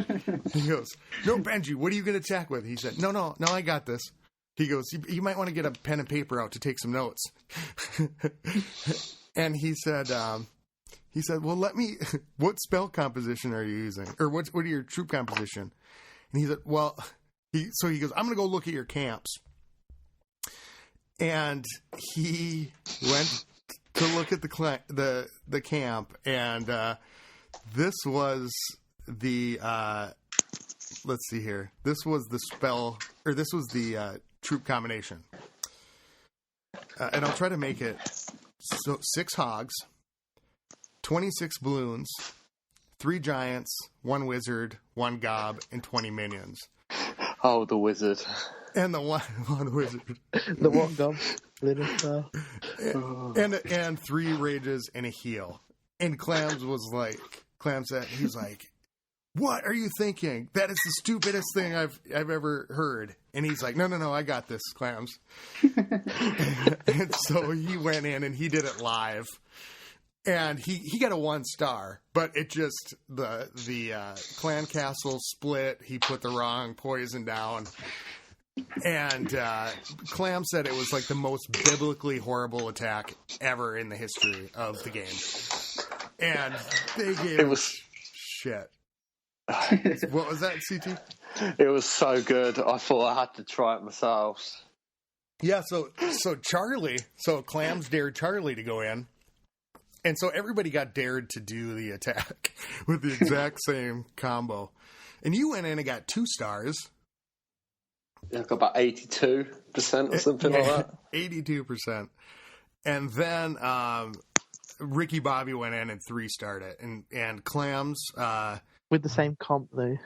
He goes, "No, Benji, what are you going to attack with?" He said, No, I got this." He goes, "You might want to get a pen and paper out to take some notes." And he said, "Well, what spell composition are you using? Or what are your troop composition?" And he said, he goes, "I'm going to go look at your camps." And he went to look at the camp, and this was the, let's see here. This was the spell, or this was the troop combination. And I'll try to make it. So 6 hogs, 26 balloons, 3 giants, 1 wizard, 1 gob, and 20 minions. Oh, the wizard. And the one wizard. The one gob. And 3 rages and a heal. And Clams said, he's like, "What are you thinking? That is the stupidest thing I've ever heard." And he's like, No, I got this, Clams. And so he went in and he did it live. And he got a 1 star, but it just, the clan castle split. He put the wrong poison down. And Clam said it was like the most biblically horrible attack ever in the history of the game. And they gave him shit. What was that, CT? It was so good. I thought I had to try it myself. Yeah, so Clams dared Charlie to go in. And so everybody got dared to do the attack with the exact same combo. And you went in and got 2 stars. Yeah, I got about 82% or something like that. 82%. And then Ricky Bobby went in and 3-starred it. And Clams... with the same comp, though.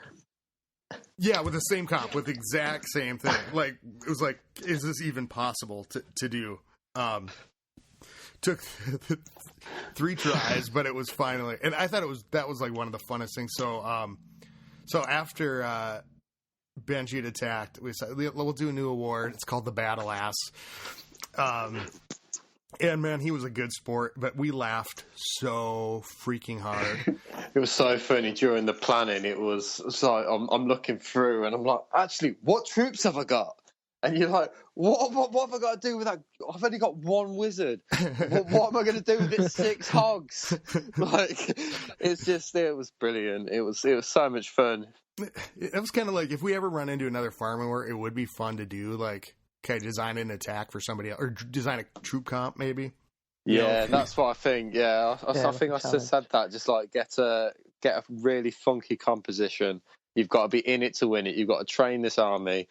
Yeah, with the same comp, with the exact same thing. Like, it was like, is this even possible to do? Took 3 tries, but it was finally, and I thought that was like one of the funnest things. So after Benji had attacked, we said we'll do a new award. It's called the Battle Ass. And man, he was a good sport, but we laughed so freaking hard. It was so funny during the planning. It was so I'm looking through and I'm like, actually, what troops have I got? And you're like, what have I got to do with that? I've only got one wizard. What am I going to do with it? 6 hogs? Like, it was brilliant. It was so much fun. It was kind of like if we ever run into another farming war, it would be fun to do. Like, okay, design an attack for somebody else, or design a troop comp, maybe. Yeah, that's what I think. Yeah, I think I just said that. Just like get a really funky composition. You've got to be in it to win it. You've got to train this army.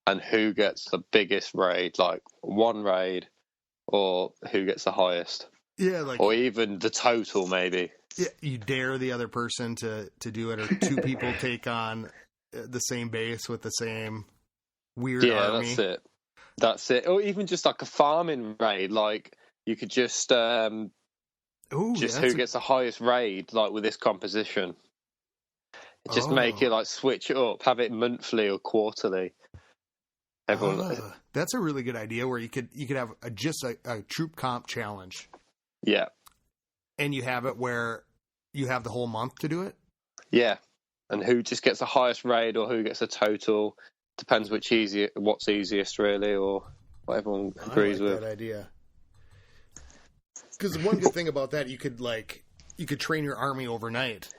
And who gets the biggest raid, like one raid, or who gets the highest? Yeah, like, or even the total, maybe. Yeah, you dare the other person to do it, or 2 people take on the same base with the same weird army. Yeah, that's it. Or even just like a farming raid, like you could just who gets the highest raid, like with this composition. Just make it like switch it up, have it monthly or quarterly. That's a really good idea where you could have just a troop comp challenge. Yeah. And you have it where you have the whole month to do it? Yeah. And who just gets the highest raid or who gets the total depends what's easiest really, or what everyone agrees with. That idea. Because the one good thing about that, you could train your army overnight.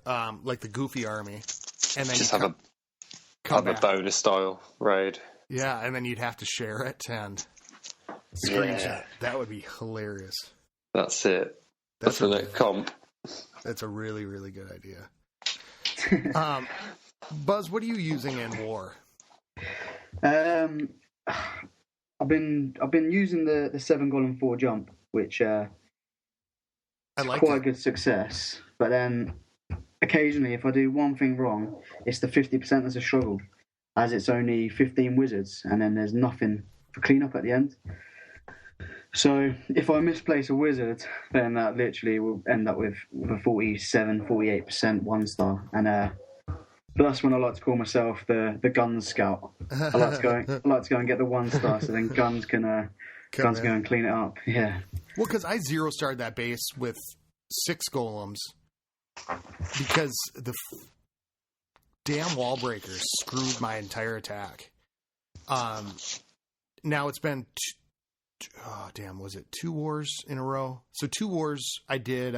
Like the Goofy army. And then just have a bonus style raid. Yeah, and then you'd have to share it and screenshot. That would be hilarious. That's it. That's the next comp. That's a really, really good idea. Buzz, what are you using in war? I've been using the 7 golem 4 jump, which I like quite a good success. But then occasionally, if I do one thing wrong, it's the 50% that's a struggle, as it's only 15 wizards, and then there's nothing for cleanup at the end. So if I misplace a wizard, then that literally will end up with a 47, 48% 1-star. And but that's when I like to call myself the guns scout. I like to go and get the 1-star, so then guns can go and clean it up. Yeah. Well, because I 0-starred that base with 6 golems. Because the damn wall breakers screwed my entire attack. Now it's been, was it 2 wars in a row? So 2 wars I did.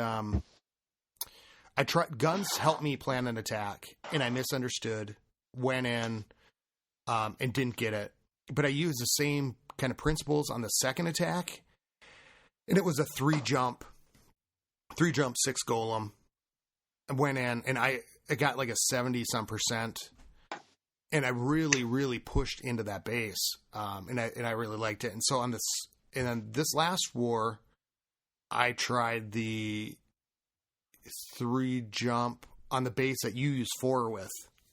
I tried. Guns helped me plan an attack, and I misunderstood, went in, and didn't get it. But I used the same kind of principles on the second attack, and it was a 3 jump, 6 golem. I went in and I got like a 70-some%, and I really, really pushed into that base, and I really liked it. And so on this last war, I tried the 3 jump on the base that you use 4 with.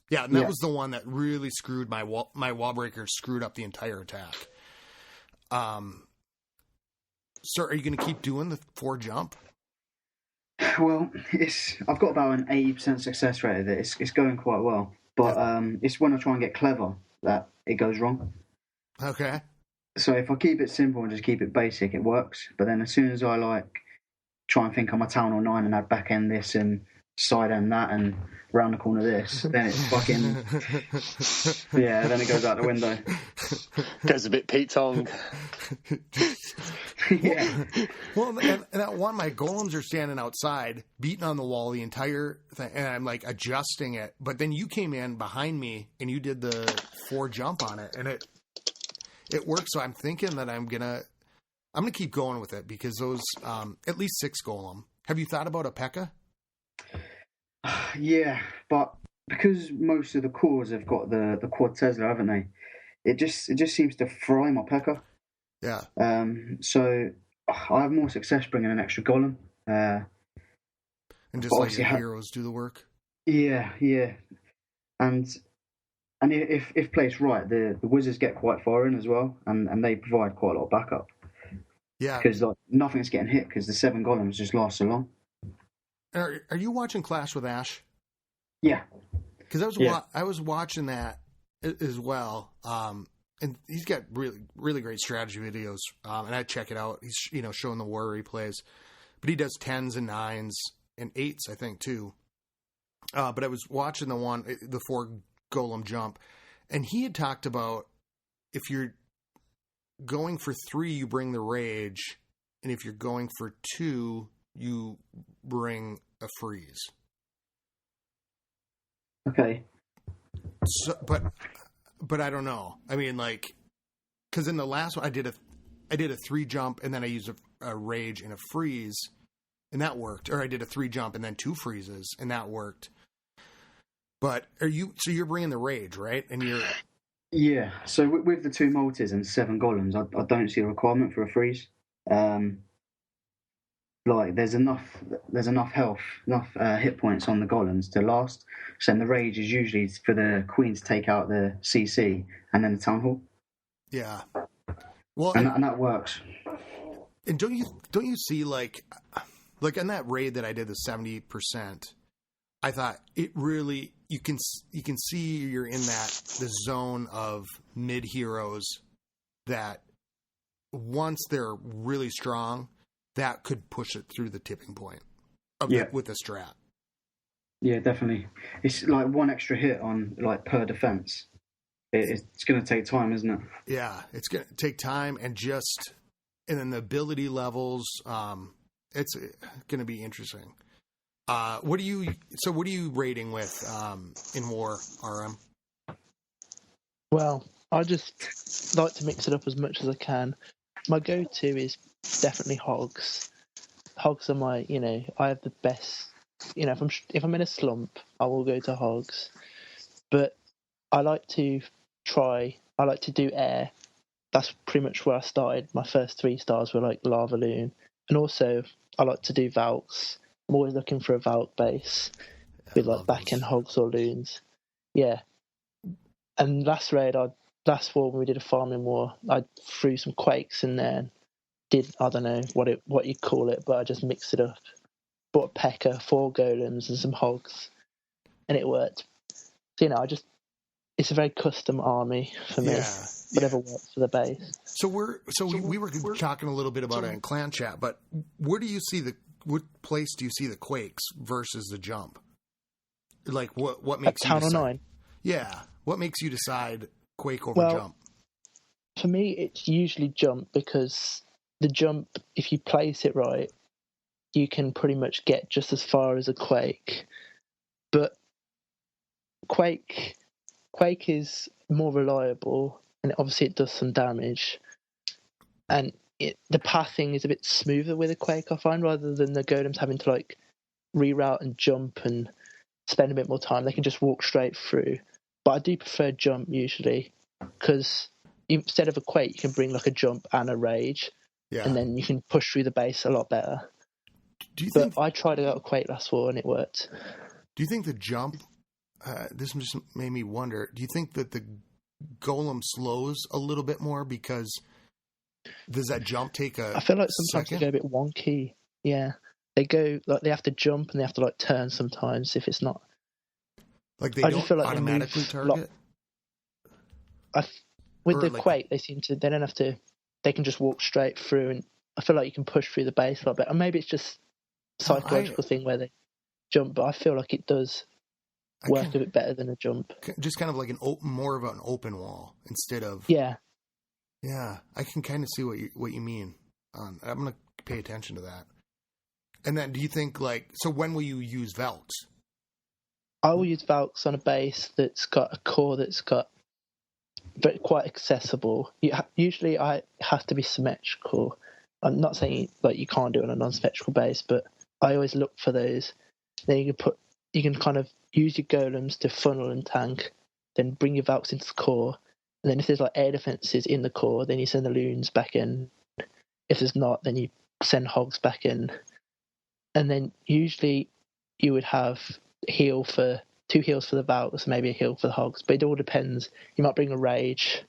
Yeah, and that was the one that really screwed my wall breaker, screwed up the entire attack. So are you going to keep doing the 4 jump? Well, I've got about an 80% success rate of it. It's going quite well, but it's when I try and get clever that it goes wrong. Okay. So if I keep it simple and just keep it basic, it works. But then as soon as I try and think I'm a town or 9 and add back end this and side end that and round the corner this, then it's fucking then it goes out the window. Goes a bit Pete Tong. Yeah. Well, and that one, my golems are standing outside, beating on the wall the entire thing, and I'm like adjusting it. But then you came in behind me and you did the 4 jump on it, and it worked. So I'm thinking that I'm gonna keep going with it because those at least 6 golem. Have you thought about a P.E.K.K.A.? Yeah, but because most of the cores have got the quad Tesla, haven't they? It just seems to fry my P.E.K.K.A. Yeah. So I have more success bringing an extra golem. And just let your heroes do the work. Yeah. And if placed right, the wizards get quite far in as well, and they provide quite a lot of backup. Yeah. Because nothing's getting hit because the 7 golems just last so long. Are you watching Clash with Ash? Yeah. Because I was watching that as well. and he's got really, really great strategy videos. And I check it out. He's, showing the warrior he plays, but he does 10s and 9s and 8s, I think, too. But I was watching the 4 golem jump, and he had talked about if you're going for 3, you bring the rage, and if you're going for 2, you bring a freeze. Okay. So, but I don't know. I mean, like, because in the last one I did a 3 jump, and then I used a rage and a freeze, and that worked. Or I did a 3 jump and then 2 freezes, and that worked. But you're bringing the rage, right? And you're... Yeah, so with the 2 multis and 7 golems, I don't see a requirement for a freeze. There's enough health, enough hit points on the golems to last. So then the rage is usually for the queen to take out the CC and then the town hall. Yeah, well, and that works. And don't you see like on that raid that I did, the 70%, I thought it really, you can see you're in the zone of mid heroes that once they're really strong, that could push it through the tipping point with the strat. Yeah, definitely. It's like 1 extra hit on per defense. It's going to take time, isn't it? Yeah, it's going to take time and then the ability levels. It's going to be interesting. What are you rating with in war, RM? Well, I just like to mix it up as much as I can. My go-to is definitely hogs. Hogs are my, I have the best. If I'm in a slump, I will go to hogs. But I like to do air. That's pretty much where I started. My first 3 stars were like Lava Loon, and also I like to do Valks. I'm always looking for a Valk base with like back-end hogs or loons. Yeah. And last war when we did a farming war, I threw some quakes in there. I don't know what you call it, but I just mixed it up. Bought a P.E.K.K.A, 4 golems and some hogs, and it worked. So, it's a very custom army for me. Yeah. Whatever works for the base. So we were talking a little bit about it in clan chat, but what place do you see the quakes versus the jump? Like what makes you Town decide? 9? Yeah. What makes you decide quake over jump? For me, it's usually jump, because the jump, if you place it right, you can pretty much get just as far as a quake. But quake is more reliable, and obviously it does some damage. And the pathing is a bit smoother with a quake, I find, rather than the golems having to like reroute and jump and spend a bit more time. They can just walk straight through. But I do prefer jump usually, because instead of a quake, you can bring like a jump and a rage, and then you can push through the base a lot better. But I tried out a quake last war and it worked. Do you think the jump? This just made me wonder. Do you think that the golem slows a little bit more, because does that jump take a? I feel like sometimes they go a bit wonky. Yeah, they have to jump and they have to like turn sometimes if it's not. Like they don't automatically target. With the quake, they don't have to. They can just walk straight through, and I feel like you can push through the base a lot better. Or maybe it's just psychological thing where they jump, but I feel like it does work a bit better than a jump. Just kind of like more of an open wall instead of. Yeah. Yeah, I can kind of see what you mean. I'm going to pay attention to that. And then, do you think so? When will you use Valks? I will use Valks on a base that's got a core that's got quite accessible. Usually, I have to be symmetrical. I'm not saying you can't do it on a non-symmetrical base, but I always look for those. Then you can kind of use your golems to funnel and tank, then bring your Valks into the core, and then if there's air defenses in the core, then you send the loons back in. If there's not, then you send hogs back in, and then usually you would have two heals for the Valks, maybe a heal for the hogs, but it all depends. You might bring a rage,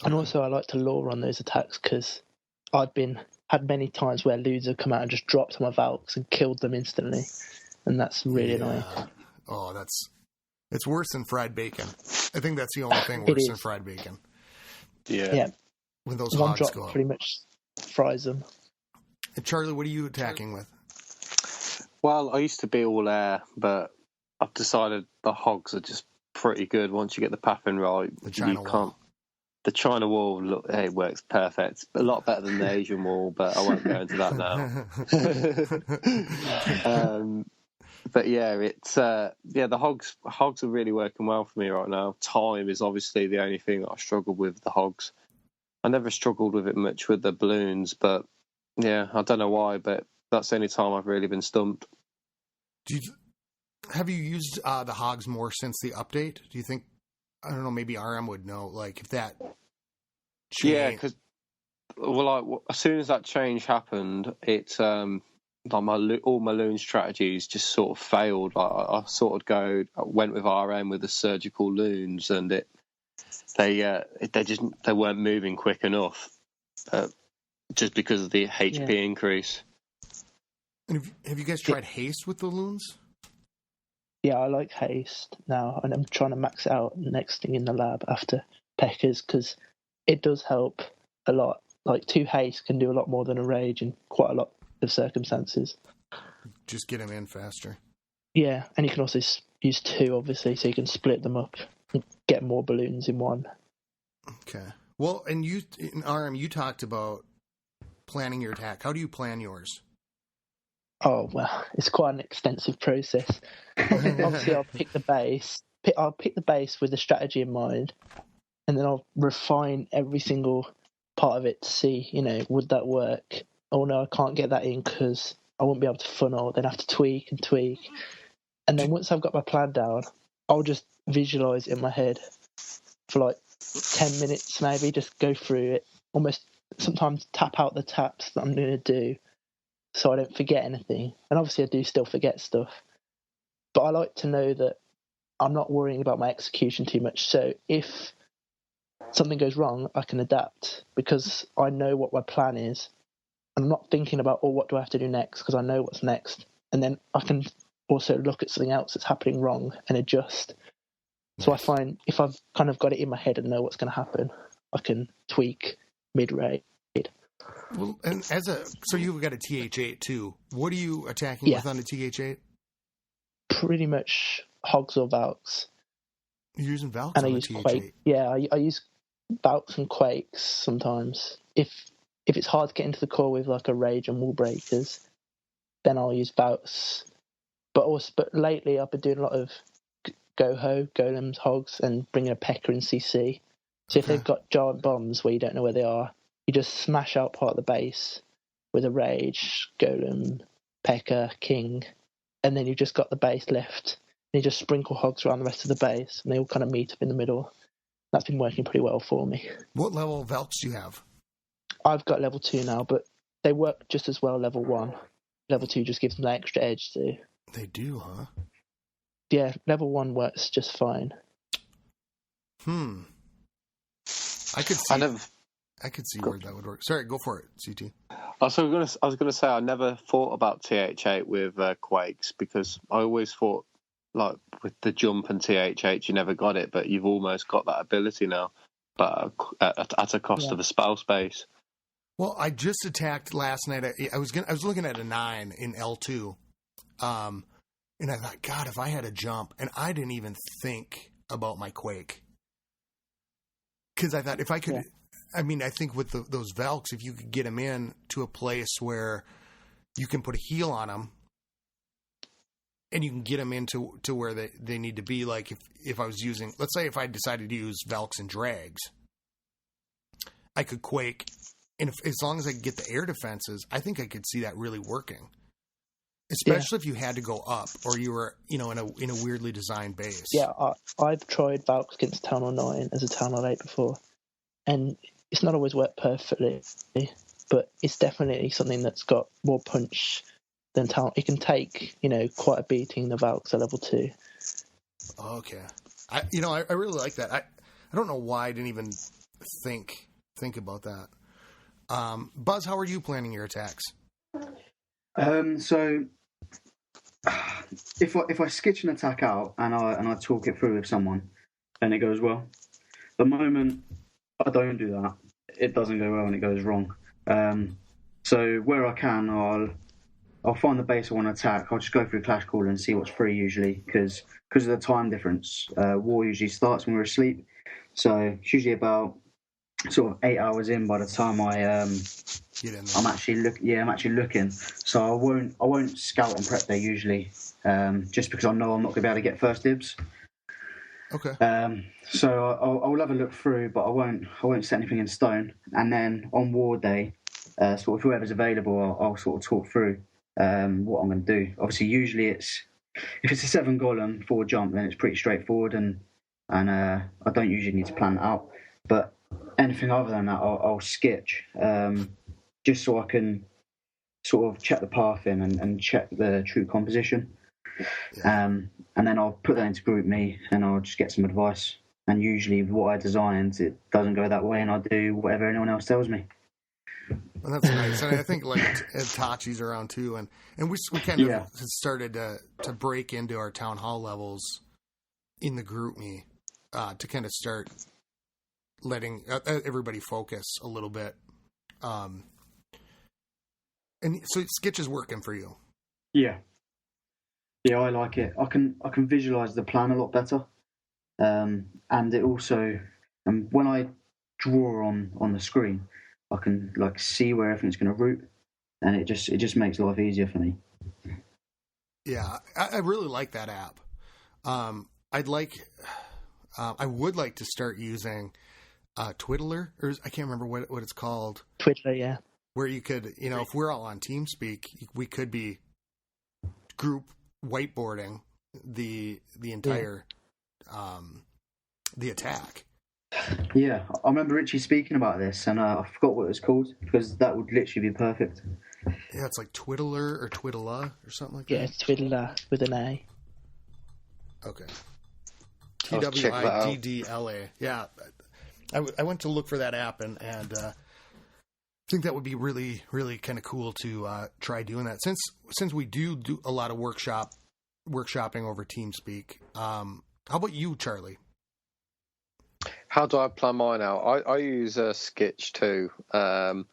and also I like to lure on those attacks, because I've had many times where loons have come out and just dropped on my Valks and killed them instantly, and that's really annoying. Oh, It's worse than fried bacon. I think that's the only thing worse than fried bacon. Yeah. When those One hogs drop go up. pretty much fries them. And Charlie, what are you attacking with? Well, I used to be all air, but I've decided the hogs are just pretty good once you get the pattern right. The China wall. The China wall, look, it works perfect. A lot better than the Asian wall, but I won't go into that now. But yeah, it's the hogs are really working well for me right now. Time is obviously the only thing that I struggle with the hogs. I never struggled with it much with the balloons, but yeah, I don't know why, but that's the only time I've really been stumped. Have you used the hogs more since the update? Do you think, I don't know, maybe RM would know, like, if that changed? Yeah, because, as soon as that change happened, it's all my loon strategies just sort of failed. I went with RM with the surgical loons, and they weren't moving quick enough, just because of the HP increase. And have you guys tried haste with the loons? Yeah, I like haste now, and I'm trying to max it out next thing in the lab after Peckers, because it does help a lot. Like 2 haste can do a lot more than a rage in quite a lot of circumstances. Just get them in faster. Yeah, and you can also use 2, obviously, so you can split them up and get more balloons in one. Okay. Well, and in RM, you talked about planning your attack. How do you plan yours? Oh, well, it's quite an extensive process. Obviously, I'll pick the base. I'll pick the base with the strategy in mind, and then I'll refine every single part of it to see, would that work? Oh, no, I can't get that in because I won't be able to funnel. Then I have to tweak. And then once I've got my plan down, I'll just visualise it in my head for like 10 minutes maybe, just go through it, almost sometimes tap out the taps that I'm going to do, so I don't forget anything. And obviously I do still forget stuff, but I like to know that I'm not worrying about my execution too much. So if something goes wrong, I can adapt because I know what my plan is. I'm not thinking about, what do I have to do next, because I know what's next. And then I can also look at something else that's happening wrong and adjust. Nice. So I find if I've kind of got it in my head and know what's going to happen, I can tweak mid-raid. Well, and so you've got a TH8 too. What are you attacking with on the TH8? Pretty much hogs or Valks. You're using Valks and on I the use TH8? Quake. Yeah, I use Valks and Quakes sometimes. If it's hard to get into the core with like a Rage and Wall Breakers, then I'll use Valks. But lately I've been doing a lot of Golems, Hogs, and bringing a P.E.K.K.A. and CC. So if they've got giant bombs where you don't know where they are, you just smash out part of the base with a Rage, Golem, P.E.K.K.A., King, and then you've just got the base left. And you just sprinkle hogs around the rest of the base, and they all kind of meet up in the middle. That's been working pretty well for me. What level of Valks do you have? I've got level 2 now, but they work just as well level 1. Level 2 just gives them that extra edge too. They do, huh? Yeah, level 1 works just fine. I could see where that would work. Sorry, go for it, CT. I was going to say I never thought about TH8 with Quakes, because I always thought, like, with the jump and TH8 you never got it, but you've almost got that ability now, but at a cost of a spell space. Well, I just attacked last night. I was looking at a 9 in L2, and I thought, God, if I had a jump, and I didn't even think about my Quake, because I thought if I could, I mean, I think with those Valks, if you could get them in to a place where you can put a heal on them, and you can get them into where they need to be. Like if I was using, let's say if I decided to use Valks and Drags, I could Quake. And as long as I could get the air defenses, I think I could see that really working. Especially if you had to go up or you were, in a weirdly designed base. Yeah, I've tried Valks against Town Hall 9 as a Town Hall 8 before. And it's not always worked perfectly, but it's definitely something that's got more punch than Town. It can take, quite a beating, the Valks at level 2. Okay. I really like that. I don't know why I didn't even think about that. Buzz, how are you planning your attacks? So if I sketch an attack out and I talk it through with someone, then it goes well. The moment I don't do that, it doesn't go well and it goes wrong. So where I can, I'll find the base I want to attack. I'll just go through Clash Caller and see what's free usually, because of the time difference. War usually starts when we're asleep, so it's usually about sort of 8 hours in by the time I'm actually looking. So I won't scout on prep day usually, just because I know I'm not going to be able to get first dibs. Okay. So I'll have a look through, but I won't set anything in stone. And then on war day, sort of whoever's available, I'll sort of talk through what I'm going to do. Obviously, usually if it's a 7 golem 4 jump, then it's pretty straightforward, and I don't usually need to plan it out. But anything other than that, I'll sketch, just so I can sort of check the path in and check the true composition. Yeah. And then I'll put that into group me and I'll just get some advice. And usually what I designed, it doesn't go that way, and I do whatever anyone else tells me. Well, that's nice. And I think like Tachi's around too, and we kind of started to break into our town hall levels in the group me to kind of start letting everybody focus a little bit. And so Sketch is working for you. Yeah, I like it. I can visualize the plan a lot better, and it also, when I draw on the screen, I can like see where everything's going to route, and it just makes life easier for me. Yeah, I really like that app. I would like to start using Twiddler, or I can't remember what it's called. Twiddler, yeah. Where you could, if we're all on TeamSpeak, we could be group whiteboarding the entire the attack. Yeah, I remember Richie speaking about this, and I forgot what it was called, because that would literally be perfect. Yeah, it's like Twiddler or Twiddla or something like that. Yeah, Twiddler with an A. Okay. Twiddla. Yeah, I went to look for that app, and I think that would be really, really kind of cool to try doing that. Since we do a lot of workshopping over TeamSpeak. How about you, Charlie? How do I plan mine out? I use Sketch too. I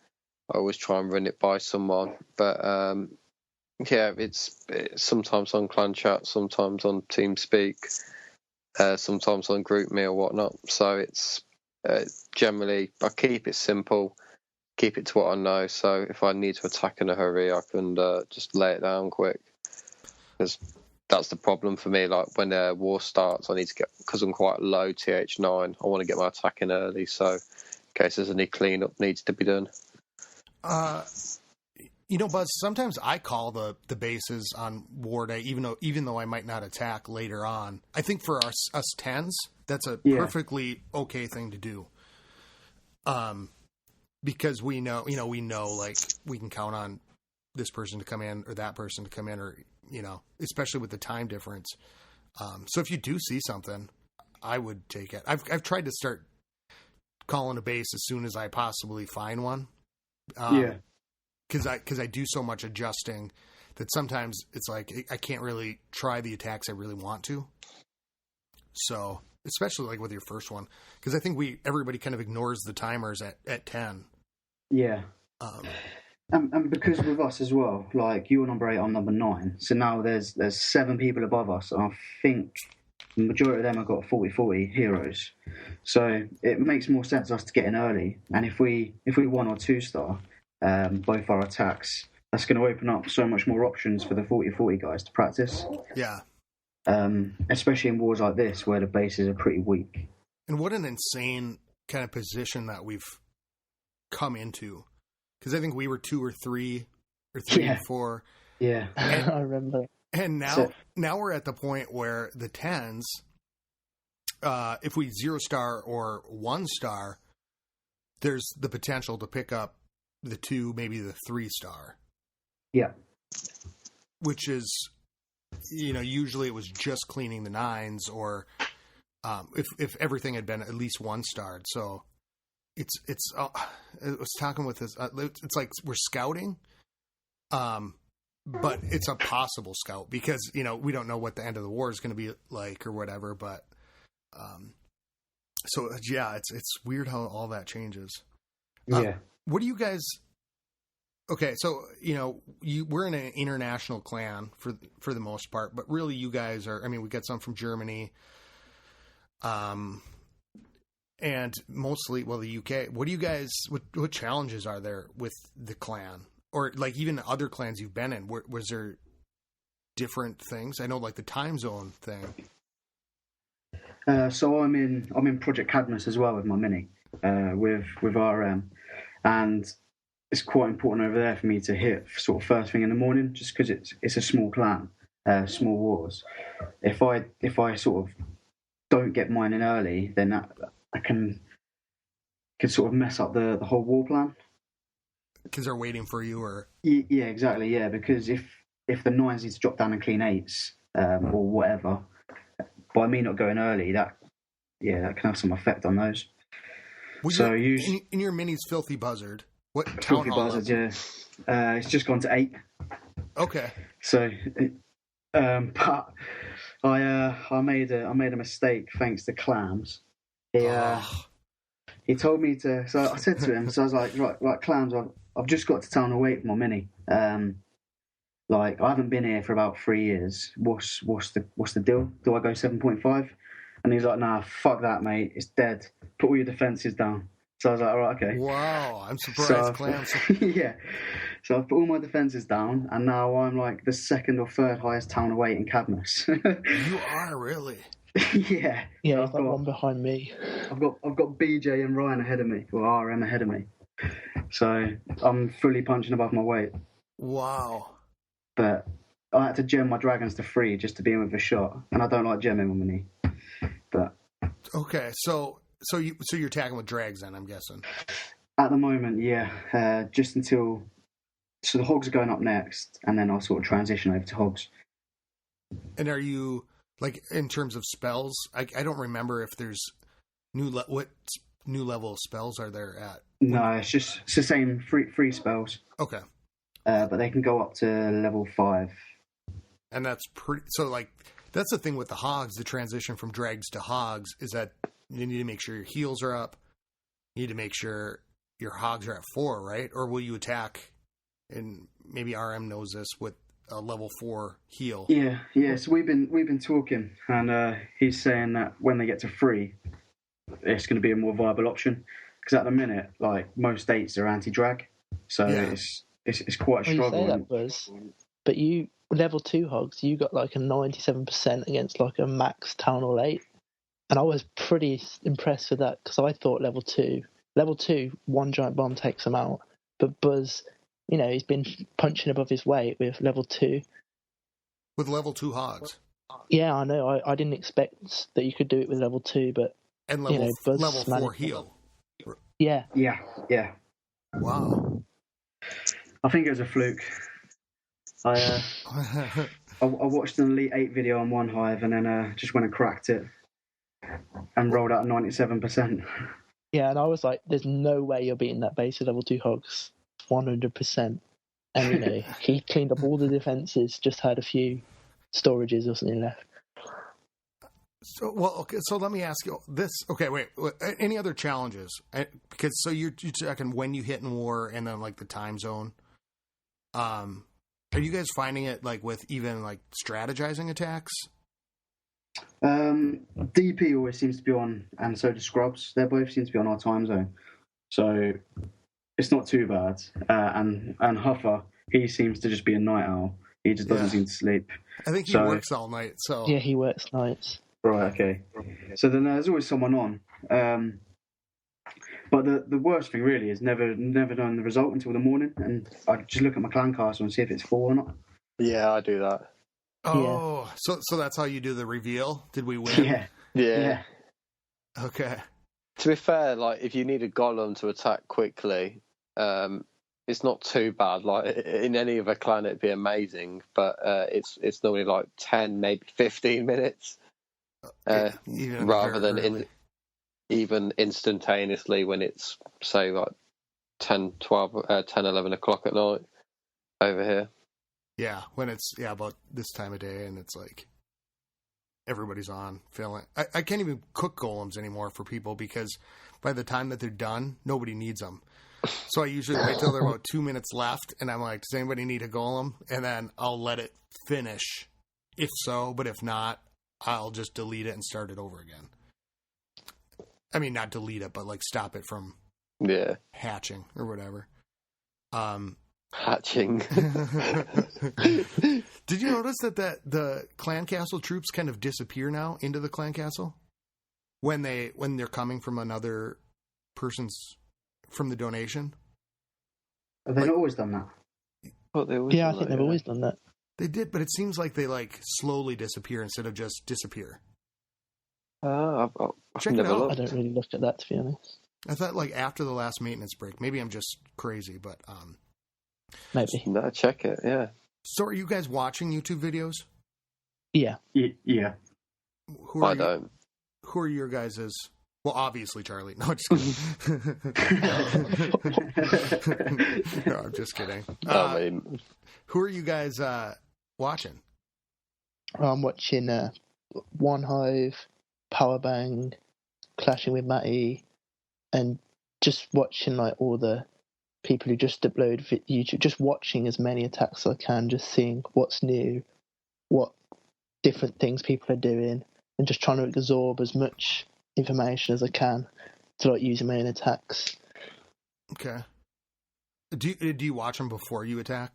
always try and run it by someone, but it's sometimes on Clan Chat, sometimes on TeamSpeak, sometimes on GroupMe or whatnot. So it's generally I keep it simple, keep it to what I know. So if I need to attack in a hurry, I can just lay it down quick. Because that's the problem for me. Like when war starts, I need to because I'm quite low TH9. I want to get my attack in early, so in case there's any cleanup needs to be done. Buzz, sometimes I call the bases on war day, even though I might not attack later on. I think for us 10s, that's a perfectly okay thing to do. Because we know like we can count on this person to come in or that person to come in, or especially with the time difference. So if you do see something, I would take it. I've tried to start calling a base as soon as I possibly find one. Because I do so much adjusting that sometimes it's like I can't really try the attacks I really want to. So especially like with your first one, because I think everybody kind of ignores the timers at 10. Yeah. And because with us as well, like you're number 8, I'm number 9. So now there's 7 people above us, and I think the majority of them have got 40-40 heroes. So it makes more sense us to get in early. And if we 1 or 2 star both our attacks, that's going to open up so much more options for the 40-40 guys to practice. Yeah. Especially in wars like this where the bases are pretty weak. And what an insane kind of position that we've come into. Because I think we were 2 or 3 or 3 and 4. Yeah. And, I remember. And now we're at the point where the 10s, if we 0 star or 1 star, there's the potential to pick up the 2, maybe the 3 star. Yeah. Which is, usually it was just cleaning the 9s, or if everything had been at least 1 starred. So I was talking with this. It's like we're scouting, but it's a possible scout because, you know, we don't know what the end of the war is going to be like or whatever. But, so yeah, it's weird how all that changes. Yeah. What do you guys? Okay, so you know, we're in an international clan for the most part, but really, you guys are. I mean, we got some from Germany, and mostly, well, the UK. What do you guys? What challenges are there with the clan, or like even other clans you've been in? Was there different things? I know, like the time zone thing. So I'm in Project Cadmus as well with my mini, with RM, and it's quite important over there for me to hit sort of first thing in the morning, just because it's a small clan, small wars. If I sort of don't get mine in early, then I can sort of mess up the whole war plan. Because they're waiting for you, or yeah, exactly, yeah. Because if the 9s need to drop down and clean 8s or whatever, by me not going early, that can have some effect on those. Well, so in your mini's Filthy Buzzard. What Filthy Buzzard? Yeah, it's just gone to 8. Okay. So, but I made a mistake thanks to Clams. He told me to. So I said to him. So I was like, right, Clams. I've just got to town and wait for my mini. Like I haven't been here for about 3 years. What's the deal? Do I go 7.5? And he's like, nah, fuck that, mate. It's dead. Put all your defences down. So I was like, all right, okay. Wow, I'm surprised, Clams. Yeah. So I've put all my defences down, and now I'm like the 2nd or 3rd highest town away in Cadmus. You are really? Yeah. Yeah, I've got one behind me. I've got BJ and Ryan ahead of me, or RM ahead of me. So I'm fully punching above my weight. Wow. But I had to gem my dragons to 3 just to be in with a shot, and I don't like gemming on my knee. But okay, so you're attacking with drags then, I'm guessing. At the moment, yeah. Just until the hogs are going up next, and then I'll sort of transition over to hogs. And are you like in terms of spells? I don't remember if there's what new level of spells are there at? No, it's the same free spells. Okay. But they can go up to level 5. And that's pretty. So like that's the thing with the hogs. The transition from drags to hogs is that you need to make sure your heals are up. You need to make sure your hogs are at 4, right? Or will you attack? And maybe RM knows this with a level 4 heal. Yeah. So we've been talking, and he's saying that when they get to 3, it's going to be a more viable option. Because at the minute, like most 8s are anti-drag, so it's quite a struggle. You say that, Buzz, but you level 2 hogs, you got like a 97% against like a max town hall 8, and I was pretty impressed with that because I thought level 2, one giant bomb takes them out, but Buzz, you know, he's been punching above his weight with level 2. With level 2 hogs. Yeah, I know. I didn't expect that you could do it with level 2, but and level level 4 heal. Yeah. Wow. I think it was a fluke. I watched an Elite 8 video on One Hive and then just went and cracked it and rolled out 97%. Yeah, and I was like, there's no way you're beating that base with level 2 hogs. 100%. And, you know, he cleaned up all the defences, just had a few storages or something left. So, well, okay, so let me ask you this. Okay, wait. Any other challenges? Because so you're checking when you hit in war and then like the time zone. Are you guys finding it like with even like strategizing attacks? DP always seems to be on, and so do Scrubs. They both seem to be on our time zone, so it's not too bad. And Huffer, he seems to just be a night owl. He just doesn't seem to sleep. I think he works all night. So yeah, he works nights. Right, okay. So then there's always someone on. But the worst thing really is never knowing the result until the morning, and I just look at my clan castle and see if it's full or not. Yeah, I do that. Oh, yeah. So that's how you do the reveal? Did we win? Yeah. Okay. To be fair, like if you need a golem to attack quickly, it's not too bad. Like in any other clan, it'd be amazing, but it's normally like 10, maybe 15 minutes, rather than even instantaneously when it's say like 10, 11 o'clock at night over here. Yeah, when it's about this time of day and it's like everybody's on feeling. I can't even cook golems anymore for people because by the time that they're done, nobody needs them. So I usually wait till there are about 2 minutes left, and I'm like, does anybody need a golem? And then I'll let it finish, if so. But if not, I'll just delete it and start it over again. I mean, not delete it, but like stop it from hatching or whatever. Hatching. Did you notice that the clan castle troops kind of disappear now into the clan castle when they're coming from another person's from the donation? Have they not always done that? Well, I think they've always done that. They did, but it seems like they like slowly disappear instead of just disappear. I've Check it never out. looked. I don't really look at that, to be honest. I thought like after the last maintenance break. Maybe I'm just crazy, but Maybe. No, check it. Yeah. So are you guys watching YouTube videos? Yeah. Yeah. Who I are don't. Who are your guys' well, obviously Charlie. No, just kidding. No, I'm just kidding. I mean, Who are you guys watching? I'm watching One Hive, Powerbang, Clashing with Matty, and just watching like all the people who just upload YouTube, just watching as many attacks as I can, just seeing what's new, what different things people are doing, and just trying to absorb as much information as I can to like use my own attacks. Okay. Do you watch them before you attack?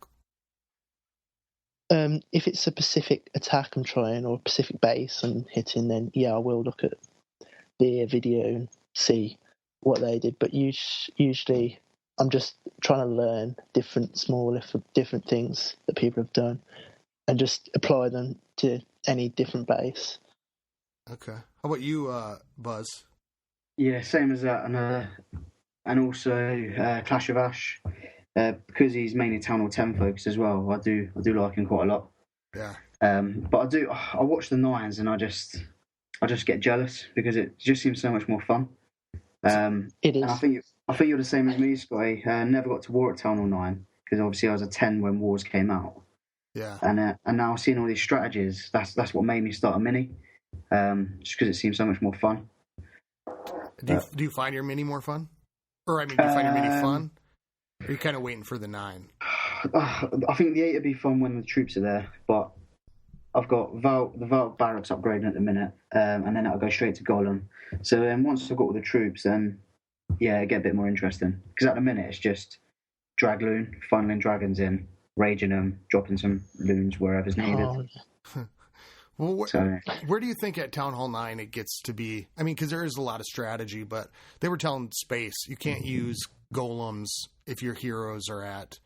If it's a specific attack I'm trying or a specific base I'm hitting, then yeah, I will look at the video and see what they did. But usually I'm just trying to learn different things that people have done and just apply them to any different base. Okay. How about you, Buzz? Yeah, same as that, and also Clash of Ash, because he's mainly Town Hall 10 focused as well. I do like him quite a lot. Yeah. But I watch the 9s and I just get jealous because it just seems so much more fun. It is. And I think you're the same as me, Scotty. Never got to war at Town Hall 9 because obviously I was a 10 when wars came out. Yeah. And now seeing all these strategies, that's what made me start a mini. Just because it seems so much more fun. Do you find your mini more fun? Or, I mean, do you find your mini fun? Or are you kind of waiting for the 9? I think the 8 would be fun when the troops are there, but I've got the Vault barracks upgrading at the minute, and then I'll go straight to Golem. So once I've got all the troops, then, yeah, it'll get a bit more interesting. Because at the minute, it's just drag loon, funneling dragons in, raging them, dropping some loons wherever's needed. Oh. Well, where do you think at Town Hall 9 it gets to be? I mean, because there is a lot of strategy, but they were telling Space you can't use golems if your heroes are at,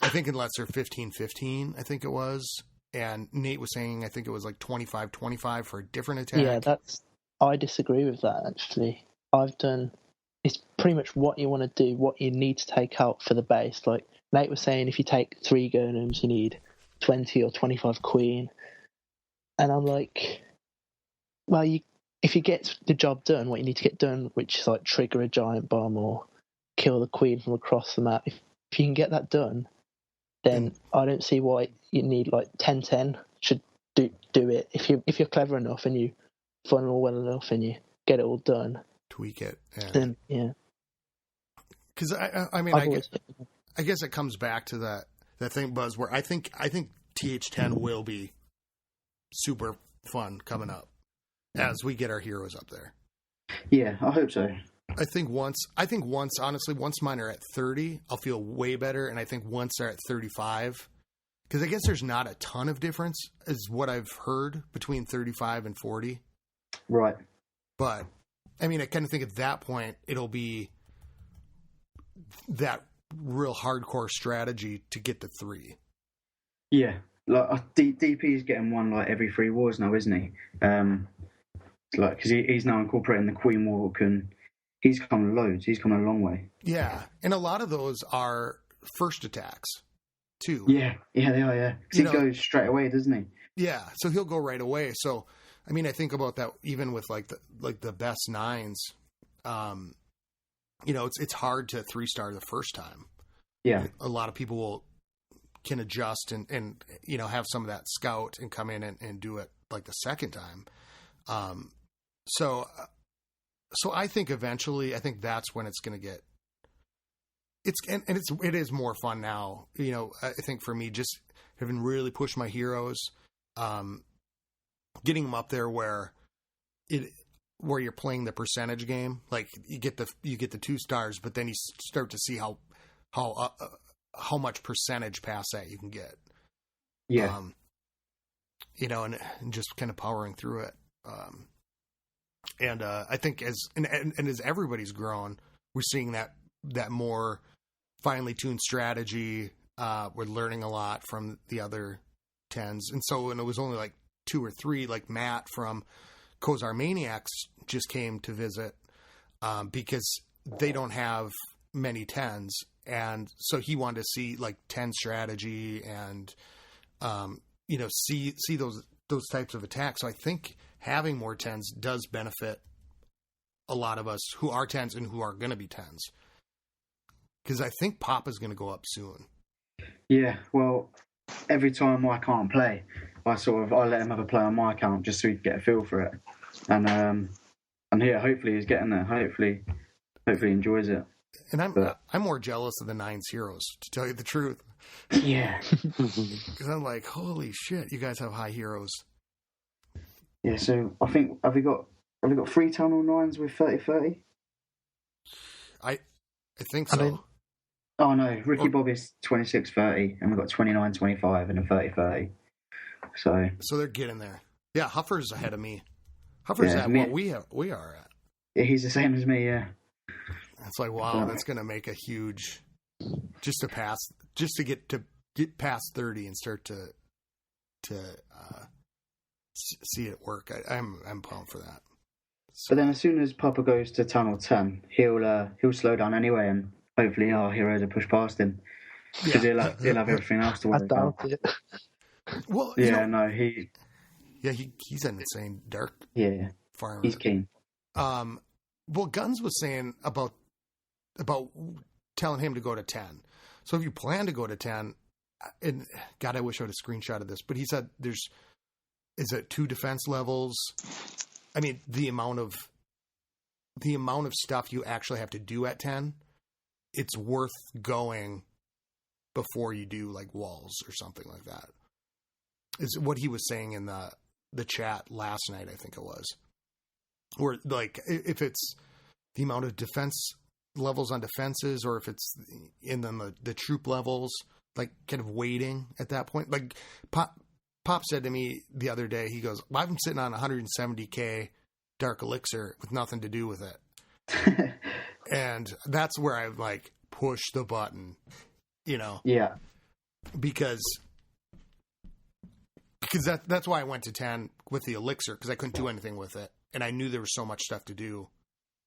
I think unless they're 15-15, I think it was. And Nate was saying, I think it was like 25-25 for a different attack. Yeah, I disagree with that, actually. It's pretty much what you want to do, what you need to take out for the base. Like Nate was saying, if you take 3 golems, you need 20 or 25 queen. And I'm like, well, if you get the job done, what you need to get done, which is like trigger a giant bomb or kill the queen from across the map, if you can get that done, then I don't see why you need like 10-10 should do it. If you're clever enough and you funnel well enough and you get it all done, tweak it. Then yeah. Because I guess it comes back to that thing, Buzz, where I think TH10 will be super fun coming up as we get our heroes up there. Yeah, I hope so. I think once mine are at 30, I'll feel way better. And I think once they're at 35, because I guess there's not a ton of difference is what I've heard between 35 and 40. Right. But I mean, I kind of think at that point, it'll be that real hardcore strategy to get to 3. Yeah. Like DP is getting one like every 3 wars now, isn't he? Like because he's now incorporating the Queen Walk, and he's come loads. He's come a long way. Yeah, and a lot of those are first attacks too. Yeah, they are. Yeah, because he goes straight away, doesn't he? Yeah, so he'll go right away. So I mean, I think about that even with like the best 9s. It's hard to 3-star the first time. Yeah, a lot of people will can adjust and have some of that scout and come in and do it like the second time. So I think eventually, I think that's when it's going to get, it is more fun now. I think for me, just having really pushed my heroes, getting them up there where you're playing the percentage game, like you get the 2 stars, but then you start to see how much percentage past that you can get. Yeah. And just kind of powering through it. I think as everybody's grown, we're seeing that more finely tuned strategy. We're learning a lot from the other 10s. And so when it was only like 2 or 3, like Matt from Kozar Maniacs just came to visit, because they don't have many 10s. And so he wanted to see like 10 strategy and, see those types of attacks. So I think having more 10s does benefit a lot of us who are 10s and who are going to be 10s. Because I think Pop is going to go up soon. Yeah, well, every time I can't play, I let him have a play on my account just so he can get a feel for it. And yeah, hopefully he's getting there. Hopefully he enjoys it. And I'm more jealous of the 9's heroes, to tell you the truth. Yeah. Because I'm like, holy shit, you guys have high heroes. Yeah, so I think have we got 3 tunnel 9s with 30-30? I think so. Oh no, Ricky Bobby's 26-30, and we've got 29-25 and a 30-30. So they're getting there. Yeah, Huffer's ahead of me. Huffer's at what we are at. Yeah, he's the same as me. Yeah. It's like, wow, that's going to make a huge, just to get past 30 and start to see it work. I'm pumped for that. So. But then as soon as Papa goes to tunnel 10, he'll slow down anyway, and hopefully our heroes will push past him because he'll have everything else to worry about. I doubt it. Well, he's an insane dark farmer. He's keen. Well, Guns was saying about telling him to go to 10. So if you plan to go to 10, and God, I wish I would have screenshotted this, but he said is it 2 defense levels? I mean, the amount of stuff you actually have to do at 10, it's worth going before you do like walls or something like that. Is what he was saying in the chat last night, I think it was. Or like if it's the amount of defense levels on defenses, or if it's in the troop levels, like kind of waiting at that point. Like Pop said to me the other day, he goes, well, I'm sitting on 170k Dark Elixir with nothing to do with it. And that's where I like push the button, Yeah. Because that's why I went to 10 with the Elixir, because I couldn't do anything with it. And I knew there was so much stuff to do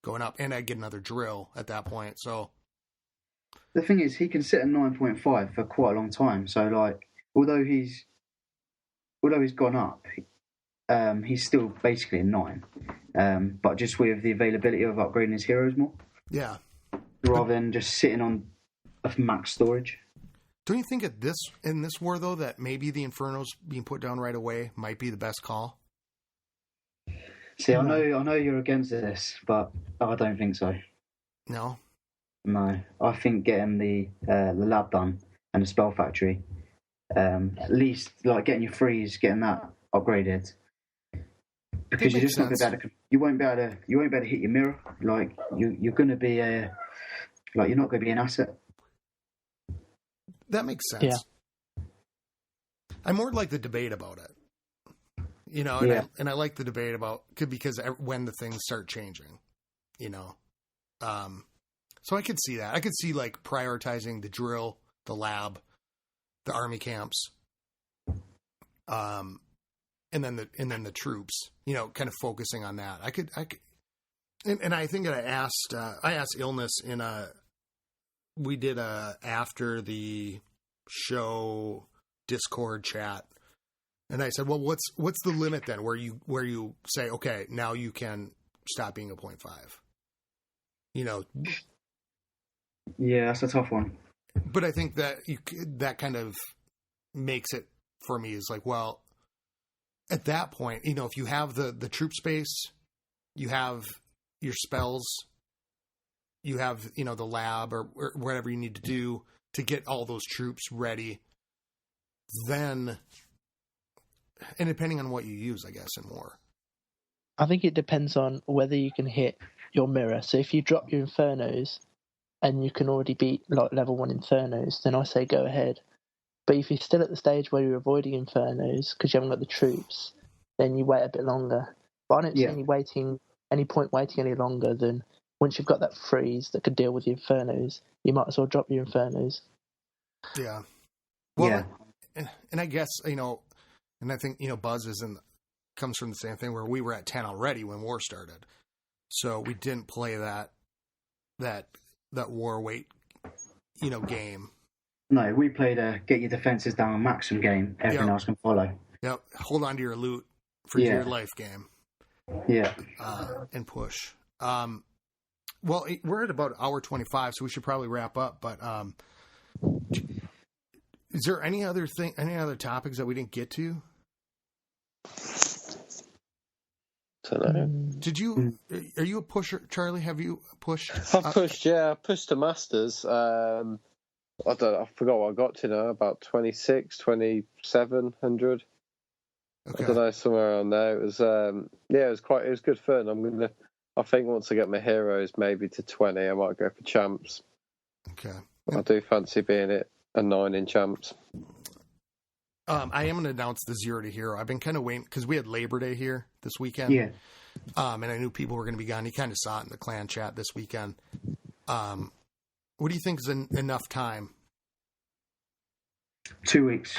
going up, and I'd get another drill at that point. So the thing is, he can sit at 9.5 for quite a long time. So like, although he's gone up, he's still basically a 9. But just with the availability of upgrading his heroes more. Yeah. Rather than just sitting on a max storage. Don't you think in this war though that maybe the Infernos being put down right away might be the best call? See, I know you're against this, but I don't think so. No? No. I think getting the lab done and the spell factory, at least like getting your freeze, getting that upgraded. Because you're just not going to be able to, you won't be able to hit your mirror. Like you're going to be you're not going to be an asset. That makes sense. Yeah. I more like the debate about it. And I like the debate about, because when the things start changing, so I could see that. I could see like prioritizing the drill, the lab, the army camps, and then the troops, kind of focusing on that. I could, and I think that I asked Illness we did after the show Discord chat. And I said, well, what's the limit then where you say, okay, now you can stop being a 0.5? Yeah, that's a tough one. But I think that that kind of makes it for me is like, well, at that point, if you have the troop space, you have your spells, you have, the lab or whatever you need to do to get all those troops ready, then, and depending on what you use, I guess, in war. I think it depends on whether you can hit your mirror. So if you drop your Infernos and you can already beat like level 1 Infernos, then I say go ahead. But if you're still at the stage where you're avoiding Infernos because you haven't got the troops, then you wait a bit longer. But I don't see any point waiting any longer than once you've got that freeze that could deal with the Infernos, you might as well drop your Infernos. Yeah. Well, and I guess, and I think, Buzz comes from the same thing where we were at 10 already when war started. So we didn't play that war weight, game. No, we played a get your defenses down maximum game. Everything else can follow. Yep. Hold on to your loot for your life game. Yeah. And push. Well, we're at about hour 25, so we should probably wrap up. But is there any other topics that we didn't get to? Did you? Are you a pusher, Charlie? Have you pushed? I've pushed. Yeah, I pushed to Masters. I forgot what I got to now. About 2,700. Okay. I don't know, somewhere around there. It was. It was good fun. I think once I get my heroes maybe to 20, I might go for champs. Okay. I do fancy being a 9 in champs. I am going to announce the 0 to hero. I've been kind of waiting because we had Labor Day here this weekend. Yeah. And I knew people were going to be gone. You kind of saw it in the clan chat this weekend. What do you think is enough time? 2 weeks.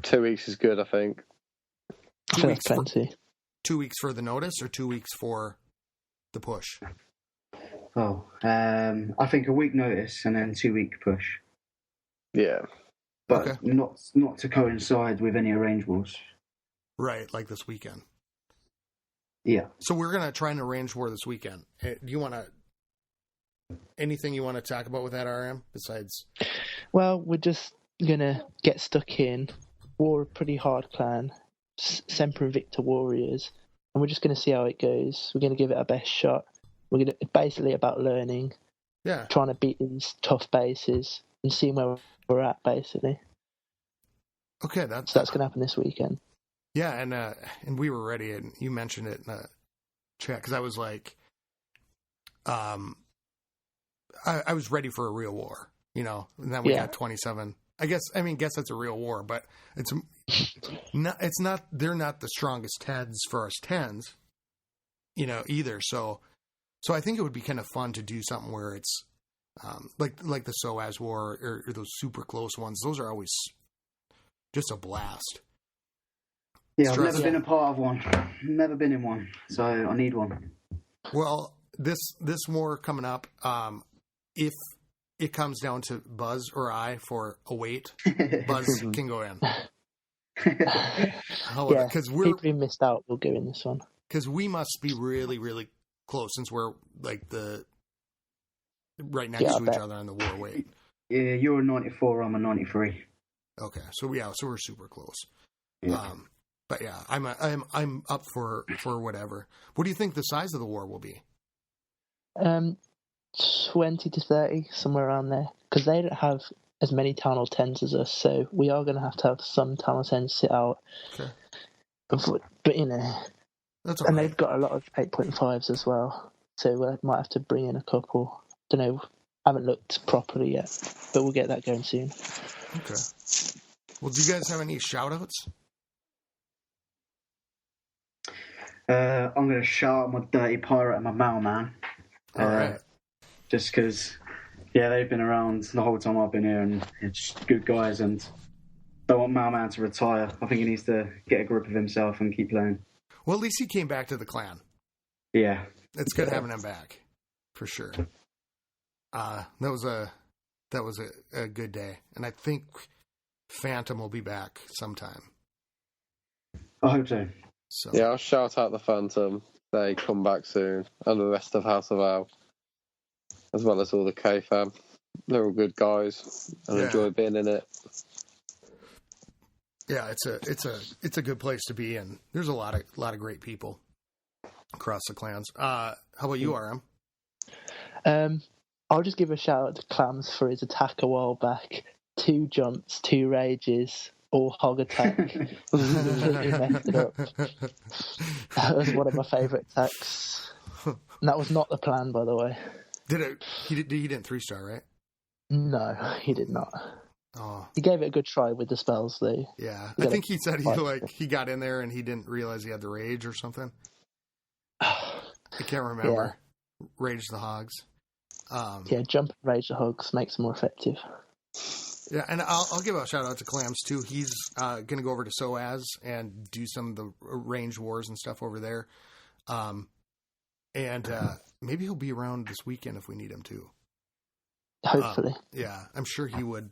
2 weeks is good, I think. 2 weeks plenty. 2 weeks for the notice or 2 weeks for the push? Oh, I think a week notice and then 2 week push. Yeah. But not to coincide with any arrange wars. Right, like this weekend. Yeah. So we're going to try and arrange war this weekend. Do you want to... Anything you want to talk about with that, RM, besides... Well, we're just going to get stuck in. War a pretty hard clan. Semper Invicta Warriors. And we're just going to see how it goes. We're going to give it our best shot. It's basically about learning. Yeah. Trying to beat these tough bases and seeing where we're at, basically. Okay, so that's going to happen this weekend. Yeah, and we were ready, and you mentioned it in the chat, because I was like, I was ready for a real war, and then we got 27. I guess that's a real war, but it's not, they're not the strongest 10s for us 10s, either. So I think it would be kind of fun to do something where it's, like the SOAS war or those super close ones. Those are always just a blast. Yeah, I've never been a part of one. Never been in one, so I need one. Well, this war coming up, if it comes down to Buzz or I for a weight, Buzz can go in. Because people who missed out will go in this one. Because we must be really, really close since we're like right next to each other on the war weight. Yeah, you're a 94, I'm a 93. Okay, so we're super close. Yeah. But yeah, I'm up for whatever. What do you think the size of the war will be? 20 to 30, somewhere around there. Because they don't have as many Town Hall 10s as us, so we are going to have some Town Hall 10s sit out. Okay. But that's all and right. they've got a lot of 8.5s as well, so we might have to bring in a couple. Don't know. I haven't looked properly yet, but we'll get that going soon. Okay. Well, do you guys have any shout-outs? I'm going to shout out my dirty pirate and my mailman. All right. Just because, they've been around the whole time I've been here, and it's good guys, and don't want mailman to retire. I think he needs to get a grip of himself and keep playing. Well, at least he came back to the clan. Yeah. It's good having him back, for sure. That was a good day, and I think Phantom will be back sometime. I hope so. Yeah, I'll shout out the Phantom. They come back soon, and the rest of House of Owl, as well as all the K-Fam. They're all good guys, and enjoy being in it. Yeah, it's a good place to be, and there's a lot of great people across the clans. How about you, RM? I'll just give a shout out to Clams for his attack a while back. 2 jumps, 2 rages, all hog attack. Completely messed it up. That was one of my favourite attacks. And that was not the plan, by the way. He didn't 3-star, right? No, he did not. Oh. He gave it a good try with the spells, though. Yeah, I think he said he got in there and he didn't realize he had the rage or something. I can't remember. Yeah. Rage the hogs. Jump and rage the hogs makes them more effective. Yeah, and I'll give a shout out to Clams too. He's going to go over to SOAS and do some of the range wars and stuff over there. And maybe he'll be around this weekend if we need him to. Hopefully. Yeah, I'm sure he would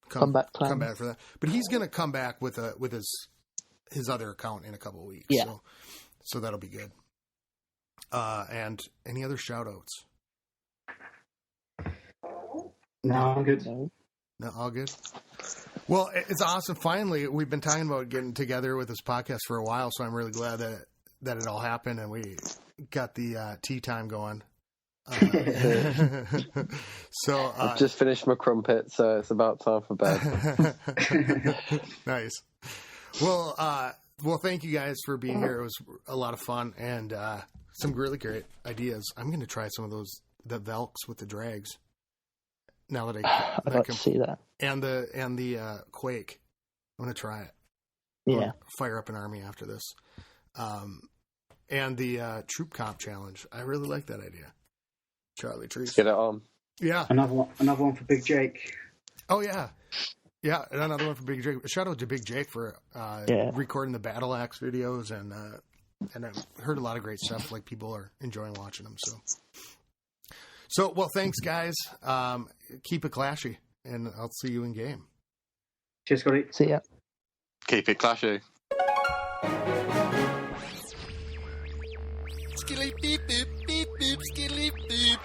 come back for that. But he's going to come back with his other account in a couple of weeks. Yeah. So that'll be good. And any other shout outs? No, I'm good. No, all good. Well, it's awesome. Finally, we've been talking about getting together with this podcast for a while, so I'm really glad that it all happened and we got the tea time going. So I've just finished my crumpet, so it's about time for bed. Nice. Well, thank you guys for being here. It was a lot of fun and some really great ideas. I'm going to try some of the Velks with the drags. Now that I'd like to see that. And the Quake. I'm going to try it. Yeah. Fire up an army after this. And the troop comp challenge. I really like that idea. Charlie Trees. Let's get it on. Yeah. Another one for Big Jake. Oh, yeah. Yeah, another one for Big Jake. Shout out to Big Jake for recording the Battle Axe videos, and I've heard a lot of great stuff. Like, people are enjoying watching them. So well, thanks, guys. Keep it clashy, and I'll see you in game. Cheers, Scotty. See ya. Keep it clashy. Skilly beep beep beep beep skilly beep.